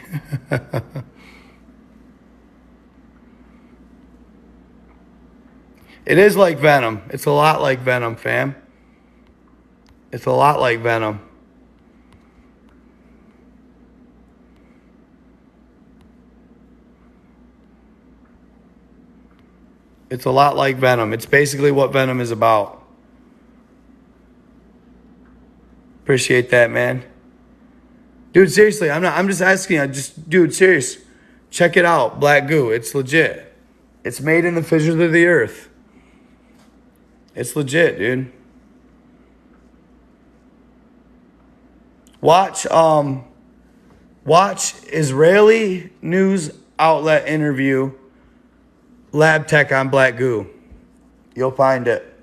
It is like venom. It's a lot like venom, fam. It's a lot like venom. It's a lot like venom. It's basically what venom is about. Appreciate that, man. Dude, seriously, I'm just asking. Dude, serious. Check it out. Black goo. It's legit. It's made in the fissures of the earth. It's legit, dude. Watch Israeli news outlet interview lab tech on black goo. You'll find it.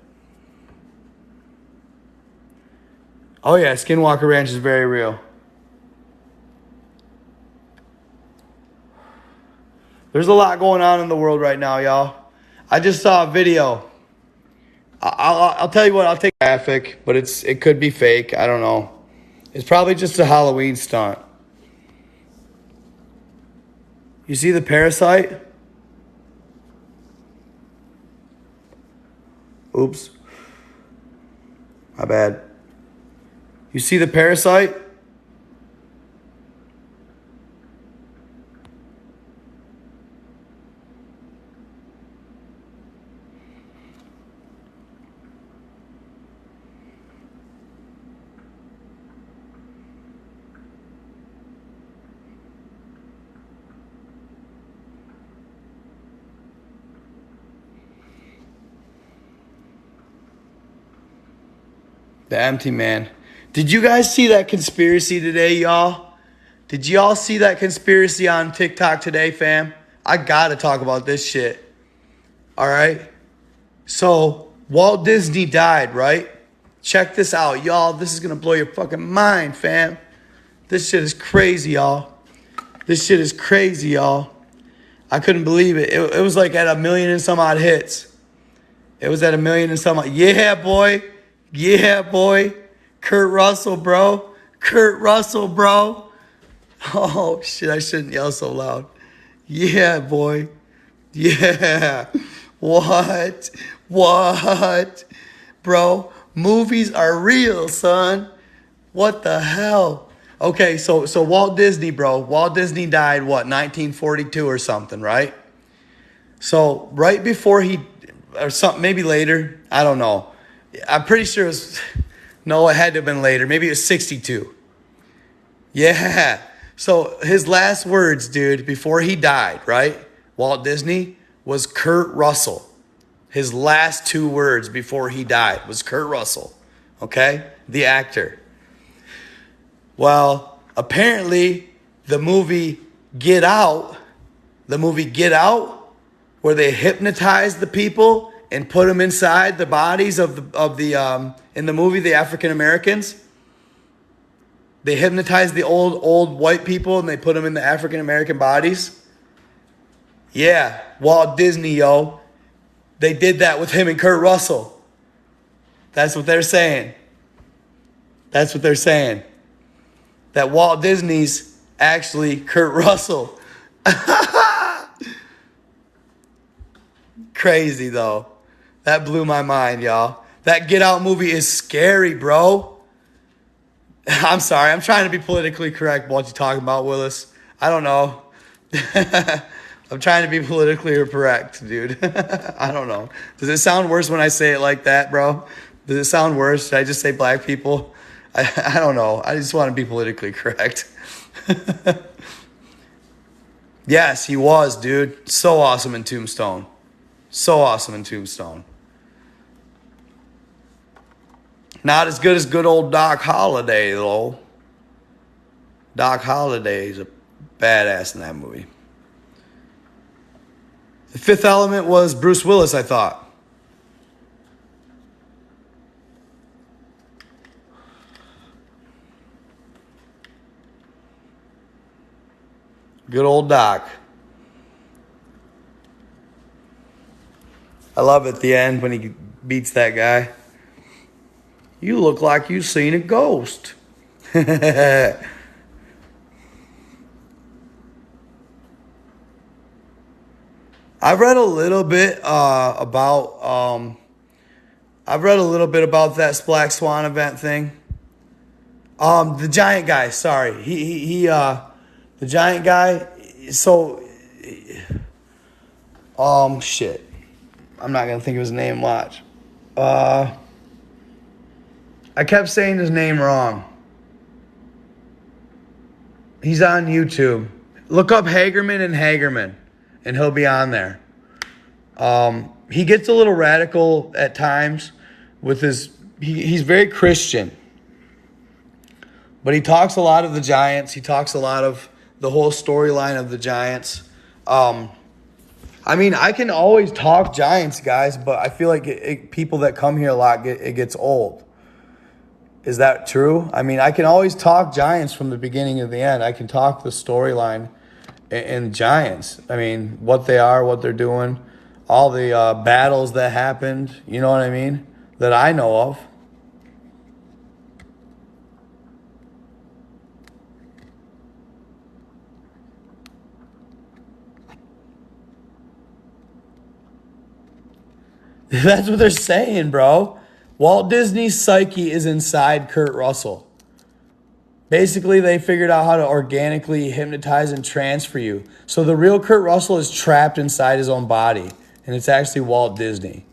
Oh yeah, Skinwalker Ranch is very real. There's a lot going on in the world right now, y'all. I just saw a video. I'll tell you what, I'll take graphic, but it could be fake. I don't know. It's probably just a Halloween stunt. You see the parasite? Oops. My bad. You see the parasite? The empty man. Did you guys see that conspiracy today, y'all? Did y'all see that conspiracy on TikTok today, fam? I gotta talk about this shit. All right? So, Walt Disney died, right? Check this out, y'all. This is gonna blow your fucking mind, fam. This shit is crazy, y'all. This shit is crazy, y'all. I couldn't believe it. It was like at 1 million and some odd hits. It was at 1 million and some odd. Yeah, boy. Yeah, boy. Kurt Russell, bro. Kurt Russell, bro. Oh, shit, I shouldn't yell so loud. Yeah, boy. Yeah. What? What? Bro, movies are real, son. What the hell? Okay, so Walt Disney, bro. Walt Disney died, what, 1942 or something, right? So right before he, or something, maybe later, I don't know. I'm pretty sure it was, no, it had to have been later. Maybe it was 62. Yeah. So his last words, dude, before he died, right? Walt Disney was Kurt Russell. His last two words before he died was Kurt Russell. Okay? The actor. Well, apparently the movie Get Out, where they hypnotized the people and put them inside the bodies of the in the movie, the African Americans. They hypnotized the old white people and they put them in the African American bodies. Yeah, Walt Disney, yo. They did that with him and Kurt Russell. That's what they're saying. That's what they're saying. That Walt Disney's actually Kurt Russell. Crazy, though. That blew my mind, y'all. That Get Out movie is scary, bro. I'm sorry. I'm trying to be politically correct. What you talking about, Willis? I don't know. I'm trying to be politically correct, dude. I don't know. Does it sound worse when I say it like that, bro? Does it sound worse? Should I just say black people? I don't know. I just want to be politically correct. Yes, he was, dude. So awesome in Tombstone. So awesome in Tombstone. Not as good as good old Doc Holliday, though. Doc Holliday is a badass in that movie. The Fifth Element was Bruce Willis, I thought. Good old Doc. I love at the end when he beats that guy. You look like you've seen a ghost. I've read a little bit about that Black Swan event thing. The giant guy. Sorry, the giant guy. So, shit. I'm not gonna think of his name. Watch. I kept saying his name wrong. He's on YouTube. Look up Hagerman and Hagerman, and he'll be on there. He gets a little radical at times with his. He's very Christian, but he talks a lot of the Giants. He talks a lot of the whole storyline of the Giants. I mean, I can always talk Giants, guys, but I feel like people that come here a lot, it gets old. Is that true? I mean, I can always talk Giants from the beginning to the end. I can talk the storyline in Giants. I mean, what they are, what they're doing, all the battles that happened, you know what I mean, that I know of. That's what they're saying, bro. Walt Disney's psyche is inside Kurt Russell. Basically, they figured out how to organically hypnotize and transfer you. So the real Kurt Russell is trapped inside his own body, and it's actually Walt Disney.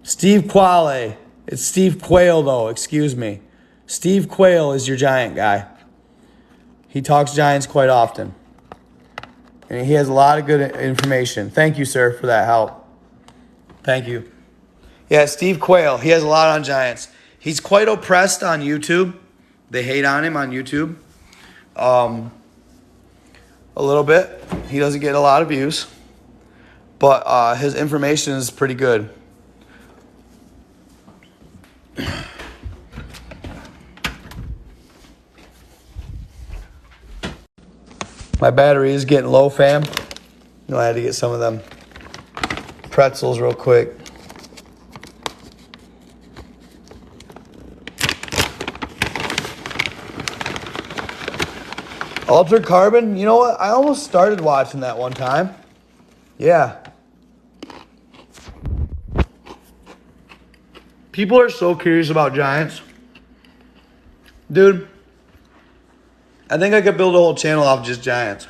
Steve Quayle. It's Steve Quayle, though. Excuse me. Steve Quayle is your Giant guy. He talks Giants quite often. And he has a lot of good information. Thank you, sir, for that help. Thank you. Yeah, Steve Quayle. He has a lot on Giants. He's quite oppressed on YouTube. They hate on him on YouTube. A little bit. He doesn't get a lot of views. But his information is pretty good. My battery is getting low, fam. I had to get some of them pretzels real quick. Altered Carbon? You know what? I almost started watching that one time. Yeah. People are so curious about giants. Dude, I think I could build a whole channel off just giants.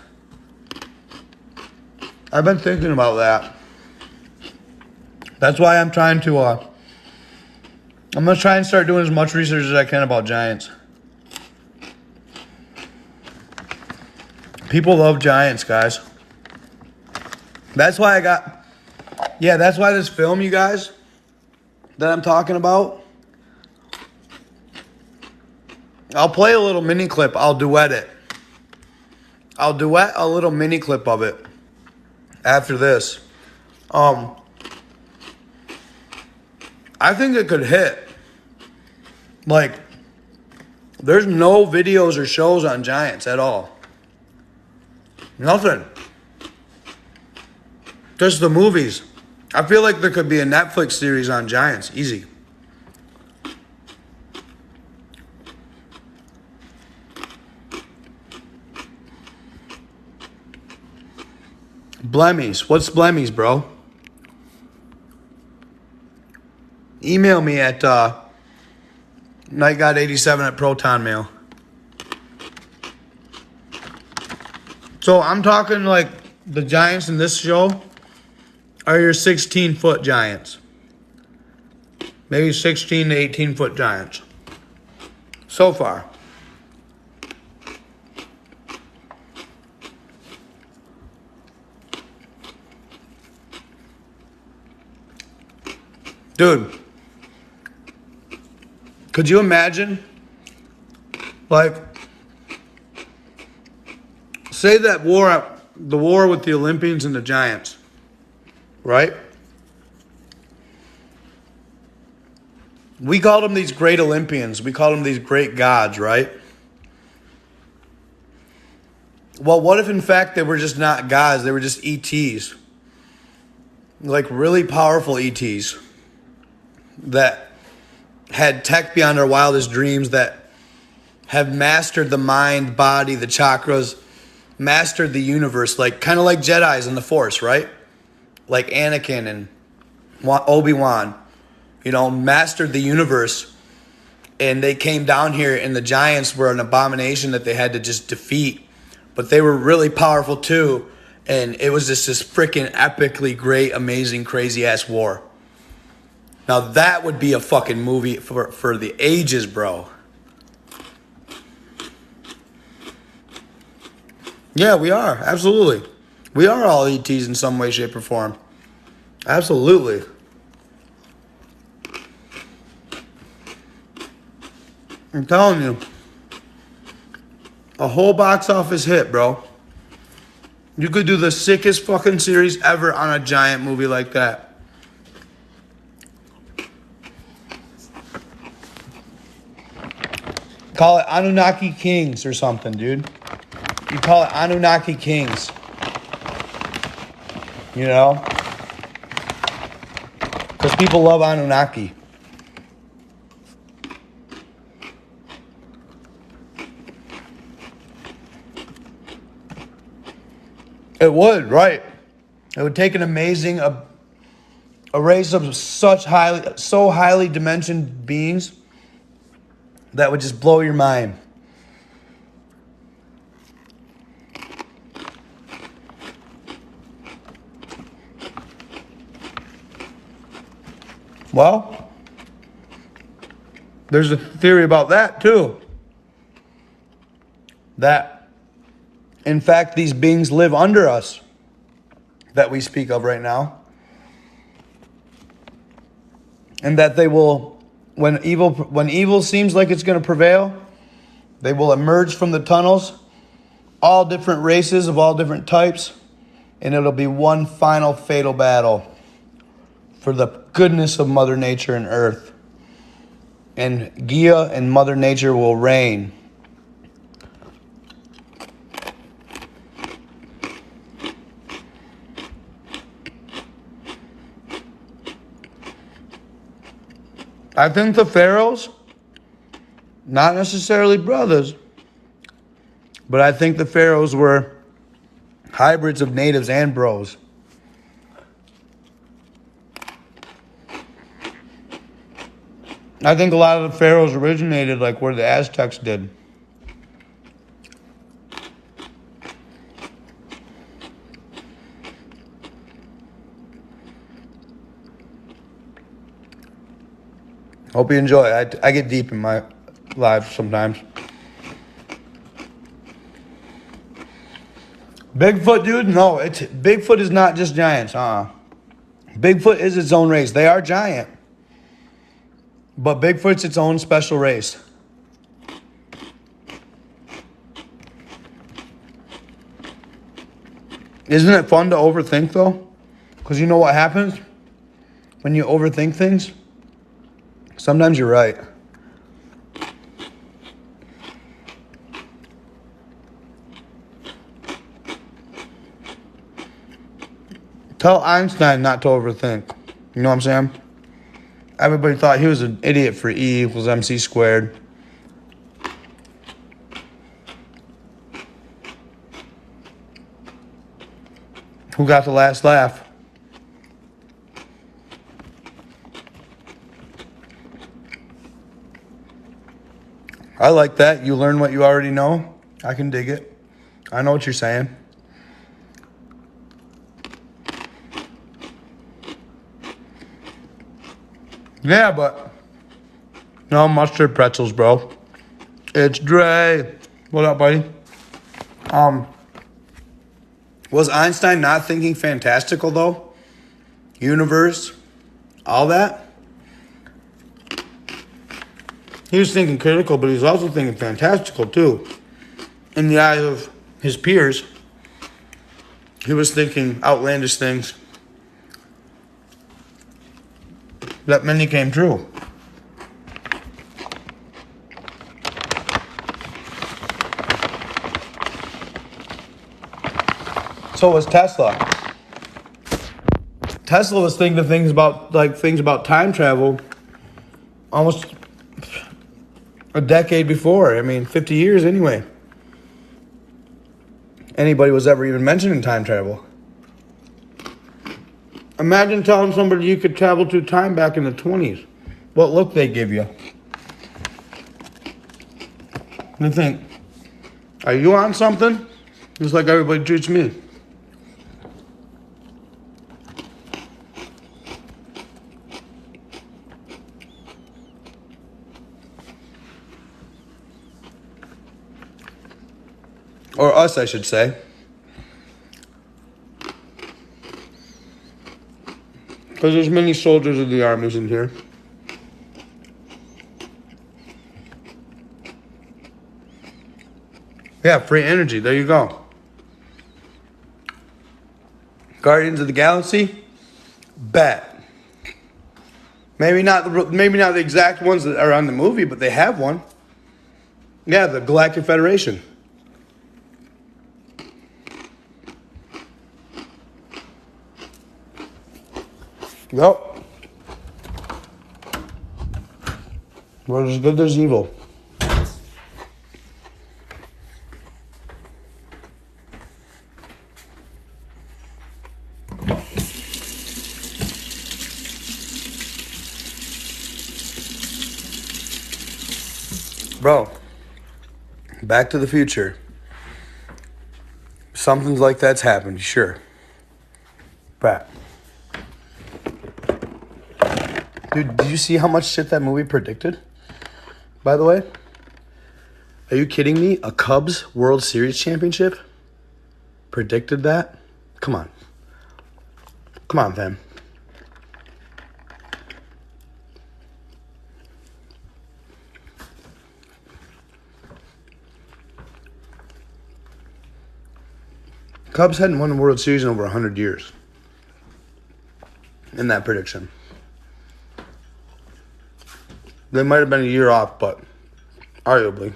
I've been thinking about that. That's why I'm trying to, I'm going to try and start doing as much research as I can about giants. People love giants, guys. That's why that's why this film, you guys, that I'm talking about, I'll play a little mini clip. I'll duet it. I'll duet a little mini clip of it after this. I think it could hit. Like, there's no videos or shows on giants at all. Nothing. Just the movies. I feel like there could be a Netflix series on giants. Easy. Blemmies. What's Blemmies, bro? Email me at nightgod87@protonmail. So I'm talking like the giants in this show are your 16-foot giants. Maybe 16 to 18-foot giants. So far. Dude. Could you imagine? Like, say that the war with the Olympians and the giants, right? We called them these great Olympians. We called them these great gods, right? Well, what if in fact they were just not gods? They were just ETs. Like really powerful ETs that had tech beyond our wildest dreams, that have mastered the mind, body, the chakras, mastered the universe, like kind of like Jedis in the Force, right? Like Anakin and Obi-Wan, mastered the universe, and they came down here, and the giants were an abomination that they had to just defeat, but they were really powerful too, and it was just this freaking epically great, amazing, crazy-ass war. Now that would be a fucking movie for the ages, bro. Yeah, we are. Absolutely. We are all ETs in some way, shape, or form. Absolutely. I'm telling you. A whole box office hit, bro. You could do the sickest fucking series ever on a giant movie like that. Call it Anunnaki Kings or something, dude. You call it Anunnaki Kings. Because people love Anunnaki. It would, right. It would take an amazing, a race of so highly dimensioned beings that would just blow your mind. Well, there's a theory about that too. That, in fact, these beings live under us that we speak of right now. And that they will, when evil seems like it's going to prevail, they will emerge from the tunnels, all different races of all different types, and it'll be one final fatal battle for the goodness of Mother Nature and Earth. And Gaia and Mother Nature will reign. I think the pharaohs, not necessarily brothers, But I think the pharaohs were hybrids of natives and bros. I think a lot of the pharaohs originated like where the Aztecs did. Hope you enjoy. I get deep in my lives sometimes. Bigfoot, dude? No, Bigfoot is not just giants. Bigfoot is its own race. They are giant. But Bigfoot's its own special race. Isn't it fun to overthink, though? Because you know what happens when you overthink things? Sometimes you're right. Tell Einstein not to overthink. You know what I'm saying? Everybody thought he was an idiot for E equals MC squared. Who got the last laugh? I like that. You learn what you already know. I can dig it. I know what you're saying. Yeah, but no mustard pretzels, bro. It's Dre. What up, buddy? Was Einstein not thinking fantastical though? Universe, all that? He was thinking critical, but he was also thinking fantastical too. In the eyes of his peers, he was thinking outlandish things that many came true. So was Tesla. Tesla was thinking things about time travel almost a decade before. I mean, 50 years anyway. Anybody was ever even mentioning time travel. Imagine telling somebody you could travel through time back in the 20s. What look they give you. You think, are you on something? Just like everybody treats me. Or us, I should say. Because there's many soldiers of the armies in here. Yeah, free energy. There you go. Guardians of the Galaxy? Bet. Maybe not the exact ones that are on the movie, but they have one. Yeah, the Galactic Federation. Yep. Where there's good, there's evil. Bro, Back to the Future. Something like that's happened, sure. But, dude, did you see how much shit that movie predicted? By the way, are you kidding me? A Cubs World Series championship predicted that? Come on. Come on, fam. Cubs hadn't won the World Series in over 100 years. In that prediction. They might have been a year off, but arguably.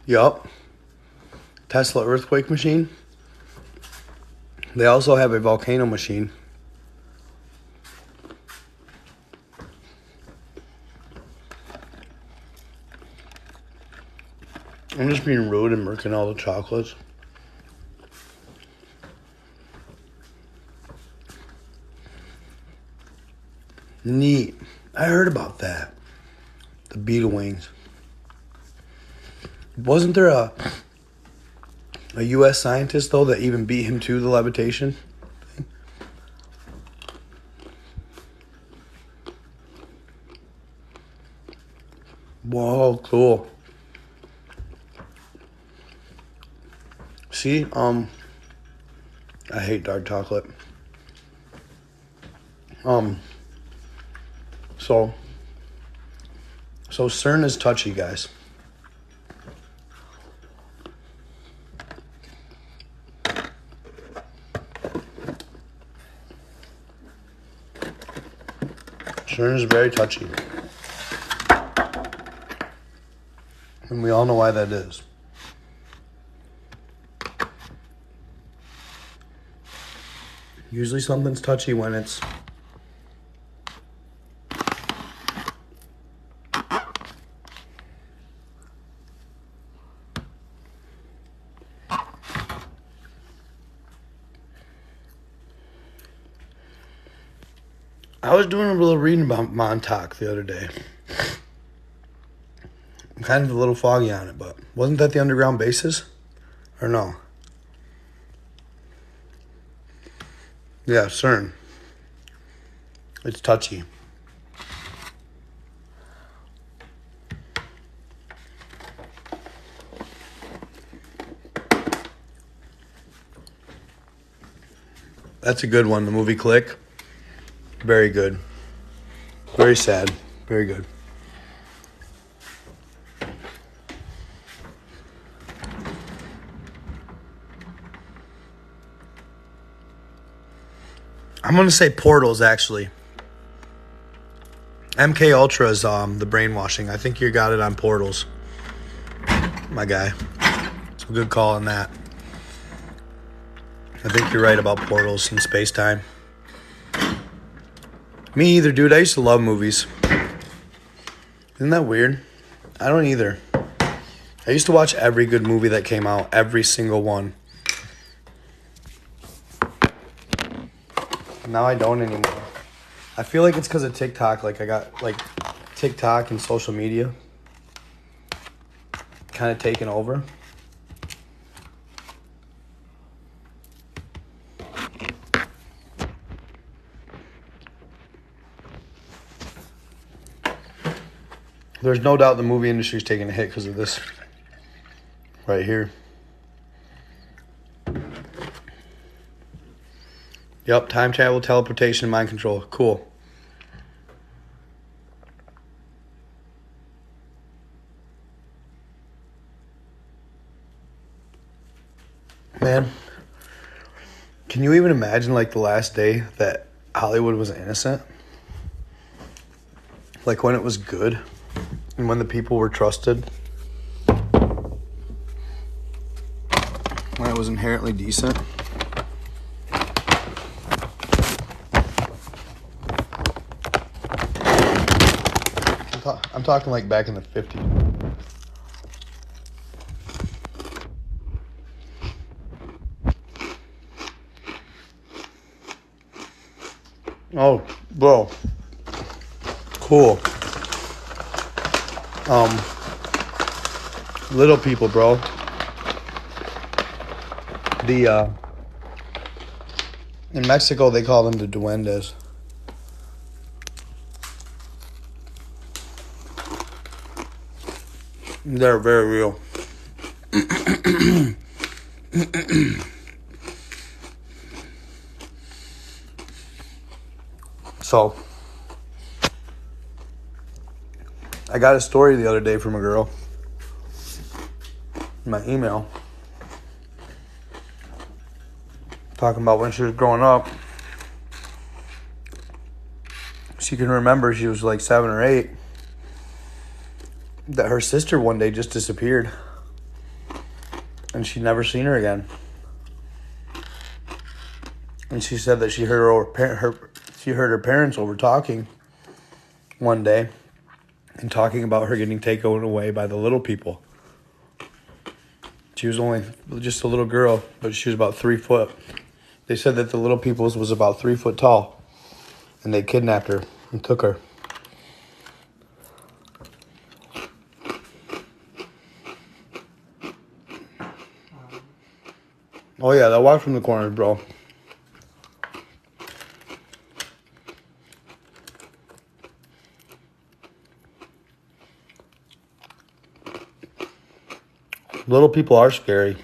Yup. Tesla earthquake machine. They also have a volcano machine. I'm just being rude and murking all the chocolates. Neat. I heard about that. The beetle wings. Wasn't there a U.S. scientist, though, that even beat him to the levitation thing? Whoa, cool. See, I hate dark chocolate. So CERN is touchy, guys. CERN is very touchy. And we all know why that is. Usually something's touchy when it's I was doing a little reading about Montauk the other day. I'm kind of a little foggy on it, but wasn't that the underground bases? Or no? Yeah, CERN. It's touchy. That's a good one, the movie Click. Very good. Very sad. Very good. I'm going to say Portals, actually. MK Ultra is the brainwashing. I think you got it on Portals. My guy. It's a good call on that. I think you're right about portals and space-time. Me either, dude. I used to love movies. Isn't that weird? I don't either. I used to watch every good movie that came out. Every single one. Now I don't anymore. I feel like it's because of TikTok. Like I got like TikTok and social media kind of taken over. There's no doubt the movie industry is taking a hit because of this right here. Yep, time travel, teleportation, mind control. Cool. Man, can you even imagine like the last day that Hollywood was innocent? Like when it was good and when the people were trusted? When it was inherently decent? I'm talking like back in the 50s. Oh, bro. Cool. Little people, bro. In Mexico, they call them the duendes. They're very real. So, I got a story the other day from a girl in my email talking about when she was growing up. She can remember she was like 7 or 8. That her sister one day just disappeared. and she'd never seen her again. And she said that she heard her parents over talking one day and talking about her getting taken away by the little people. She was only just a little girl, but she was about 3 foot. They said that the little people's was about 3 foot tall, and they kidnapped her and took her. Oh yeah, they'll walk from the corners, bro. Little people are scary.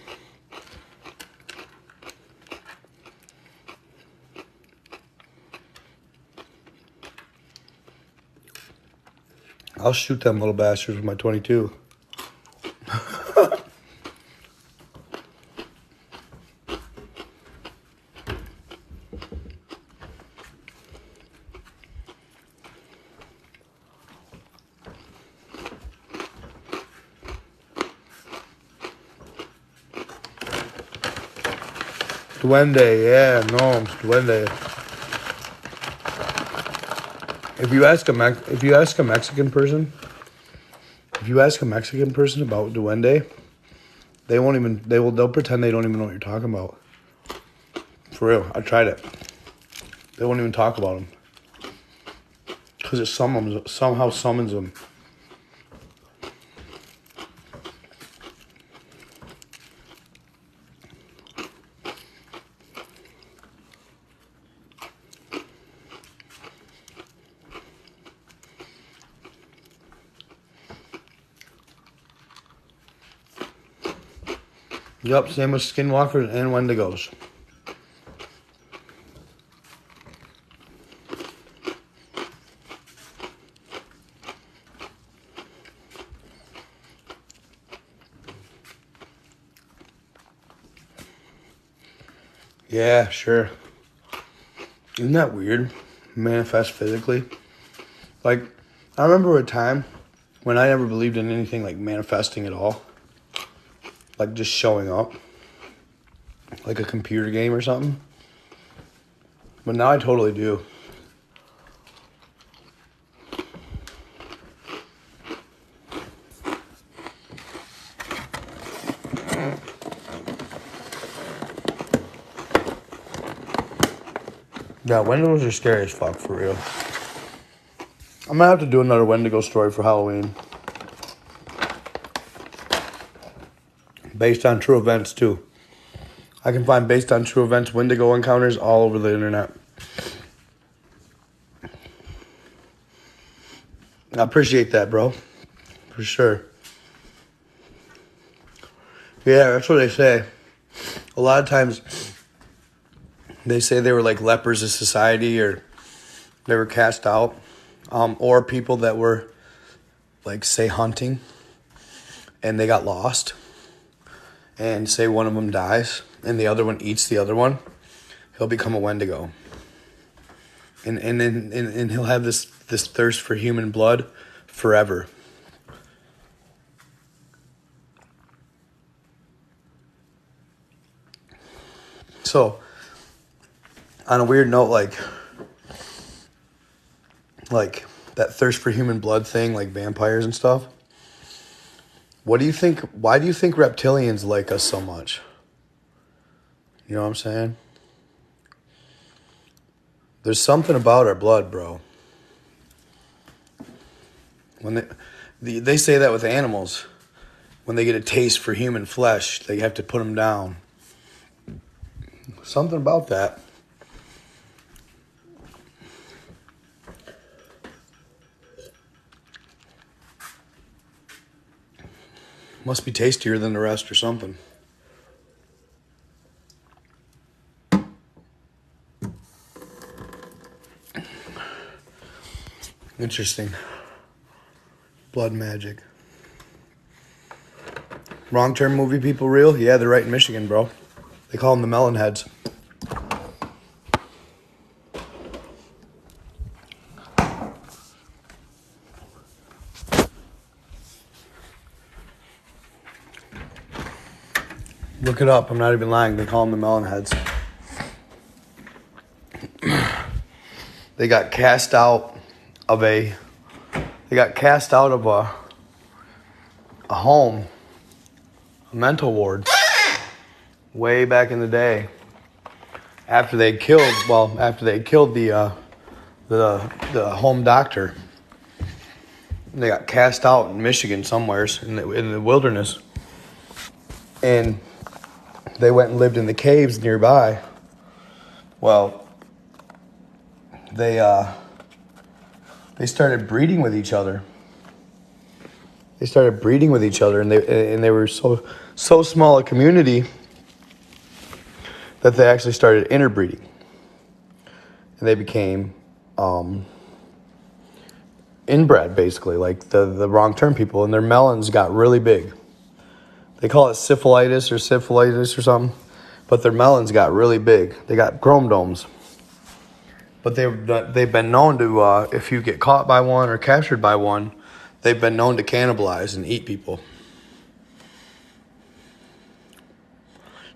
I'll shoot them little bastards with my 22. Duende, yeah, gnomes, duende. If you ask a Mexican person about duende, they'll pretend they don't even know what you're talking about. For real, I tried it. They won't even talk about them because it somehow summons them. Yup, same with skinwalkers and wendigos. Yeah, sure. Isn't that weird? Manifest physically. Like, I remember a time when I never believed in anything like manifesting at all. Like just showing up. Like a computer game or something. But now I totally do. Yeah, wendigos are scary as fuck, for real. I'm gonna have to do another wendigo story for Halloween. Based on true events, too. I can find based on true events wendigo encounters all over the internet. I appreciate that, bro. For sure. Yeah, that's what they say. A lot of times, they say they were like lepers of society, or they were cast out. Or people that were, like, say, hunting, and they got lost. And say one of them dies, and the other one eats the other one, he'll become a wendigo. And he'll have this thirst for human blood forever. So, on a weird note, like that thirst for human blood thing, like vampires and stuff. Why do you think reptilians like us so much? You know what I'm saying? There's something about our blood, bro. When they say that with animals. When they get a taste for human flesh, they have to put them down. Something about that. Must be tastier than the rest or something. Interesting. Blood magic. Wrong-term movie people real? Yeah, they're right in Michigan, bro. They call them the melon heads. Look it up. I'm not even lying. They call them the melon heads. They got cast out of a home, a mental ward, way back in the day. After they killed the home doctor. They got cast out in Michigan somewheres in the wilderness. And they went and lived in the caves nearby. Well, they started breeding with each other. They started breeding with each other, and they were so small a community that they actually started interbreeding. And they became inbred, basically, like the wrong term people, and their melons got really big. They call it syphilitis or something, but their melons got really big. They got chromosomes. But they've been known to, if you get caught by one or captured by one, they've been known to cannibalize and eat people.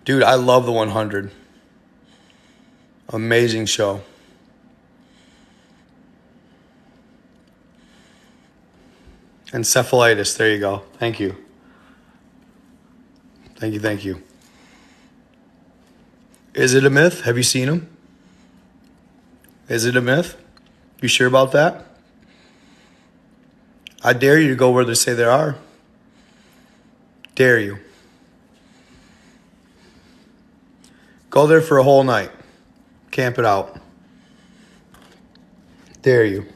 Dude, I love the 100. Amazing show. Encephalitis, there you go. Thank you. Thank you. Is it a myth? Have you seen them? Is it a myth? You sure about that? I dare you to go where they say there are. Dare you. Go there for a whole night. Camp it out. Dare you.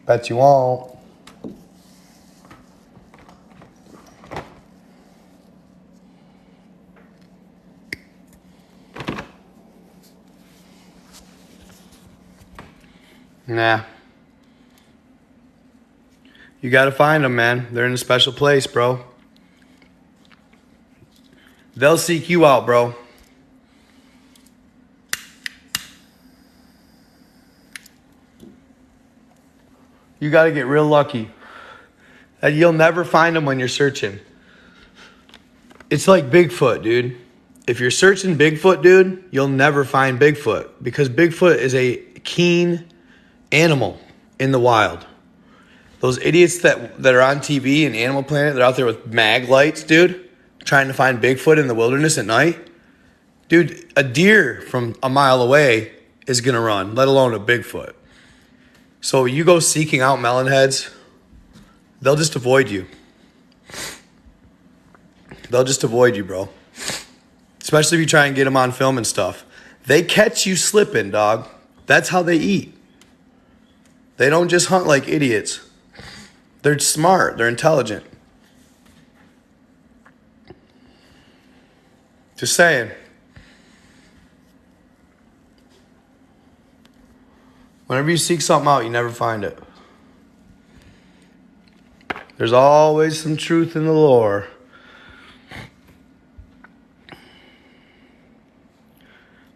Bet you won't. Nah. You gotta find them, man. They're in a special place, bro. They'll seek you out, bro. You gotta get real lucky. And you'll never find them when you're searching. It's like Bigfoot, dude. If you're searching Bigfoot, dude, you'll never find Bigfoot. Because Bigfoot is a keen animal in the wild. Those idiots that are on TV and Animal Planet, they're out there with mag lights, dude, trying to find Bigfoot in the wilderness at night. Dude, a deer from a mile away is going to run, let alone a Bigfoot. So you go seeking out melon heads, they'll just avoid you. They'll just avoid you, bro. Especially if you try and get them on film and stuff. They catch you slipping, dog. That's how they eat. They don't just hunt like idiots. They're smart. They're intelligent. Just saying. Whenever you seek something out, you never find it. There's always some truth in the lore.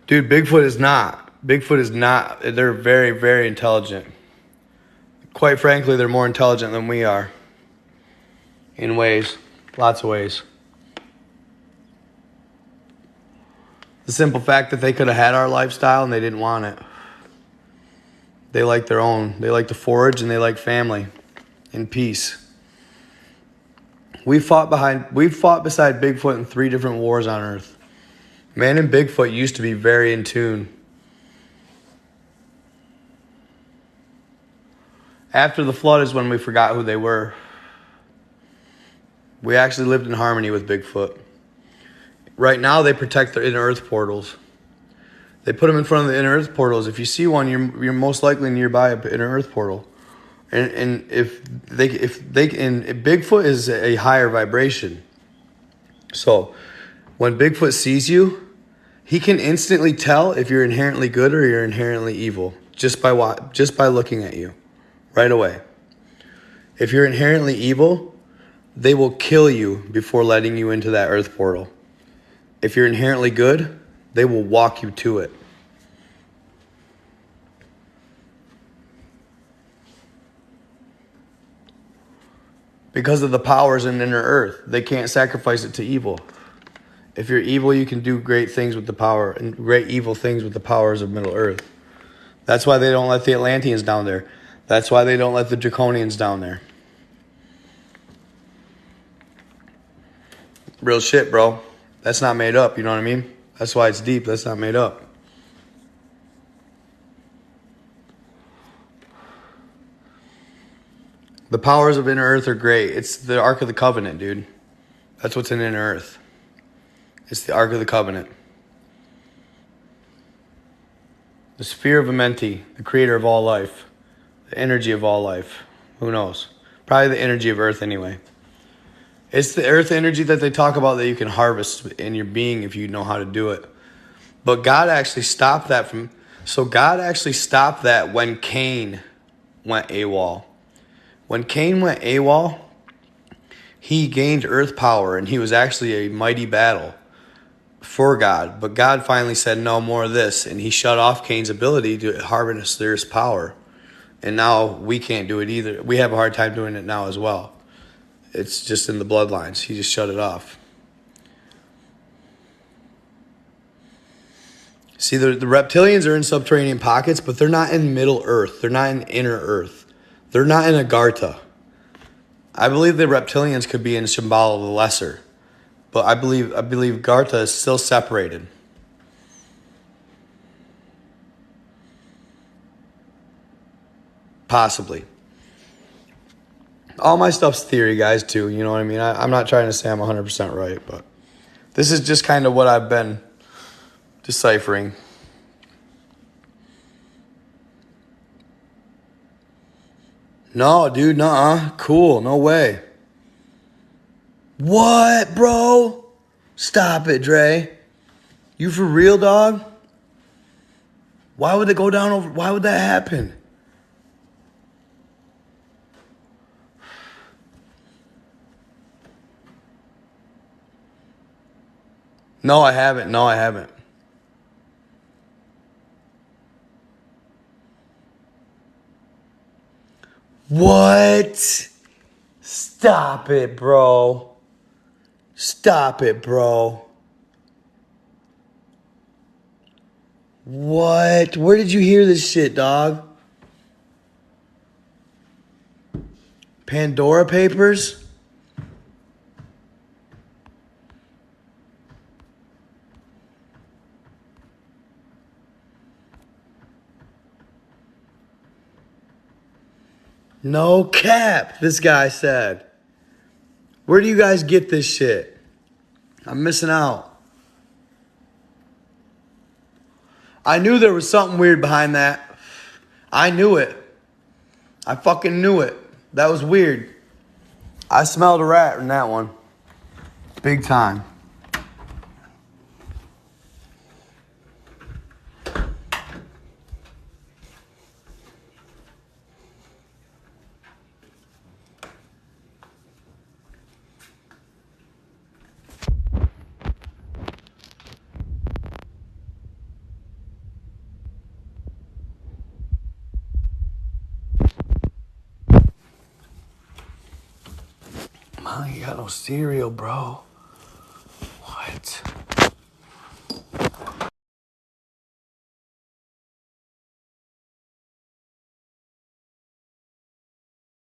Dude, Bigfoot is not. They're very, very intelligent. Quite frankly, they're more intelligent than we are. In ways. Lots of ways. The simple fact that they could have had our lifestyle and they didn't want it. They like their own. They like to forage and they like family and peace. We fought beside Bigfoot in 3 different wars on Earth. Man and Bigfoot used to be very in tune. After the flood is when we forgot who they were. We actually lived in harmony with Bigfoot. Right now, they protect their inner earth portals. They put them in front of the inner earth portals. If you see one, you're most likely nearby an inner earth portal. And Bigfoot is a higher vibration. So when Bigfoot sees you, he can instantly tell if you're inherently good or you're inherently evil just by looking at you. Right away. If you're inherently evil, they will kill you before letting you into that earth portal. If you're inherently good, they will walk you to it. because of the powers in inner earth. They can't sacrifice it to evil. If you're evil, you can do great things with the power, and great evil things with the powers of Middle Earth. That's why they don't let the Atlanteans down there. That's why they don't let the Draconians down there. Real shit, bro. That's not made up, you know what I mean? That's why it's deep. That's not made up. The powers of inner earth are great. It's the Ark of the Covenant, dude. That's what's in inner earth. It's the Ark of the Covenant. The sphere of Amenti, the creator of all life. The energy of all life. Who knows? Probably the energy of earth anyway. It's the earth energy that they talk about that you can harvest in your being if you know how to do it. But God actually stopped that from... So God actually stopped that when Cain went AWOL. When Cain went AWOL, he gained earth power, and he was actually a mighty battle for God. But God finally said, no more of this, and he shut off Cain's ability to harvest the earth's power. And now we can't do it either. We have a hard time doing it now as well. It's just in the bloodlines. He just shut it off. See, the reptilians are in subterranean pockets, but they're not in Middle Earth. They're not in inner Earth. They're not in Agartha. I believe the reptilians could be in Shambhala the Lesser, but I believe Gartha is still separated. Possibly. All my stuff's theory, guys, too. You know what I mean? I'm not trying to say I'm 100% right, but this is just kind of what I've been deciphering. No, dude, nuh-uh. Cool, no way. What, bro? Stop it, Dre. You for real, dog? Why would it go down over... Why would that happen? No, I haven't. No, I haven't. What? Stop it, bro. Stop it, bro. What? Where did you hear this shit, dog? Pandora Papers? No cap, this guy said. Where do you guys get this shit? I'm missing out. I knew there was something weird behind that. I knew it. I fucking knew it. That was weird. I smelled a rat in that one. Big time. Mom, you got no cereal, bro.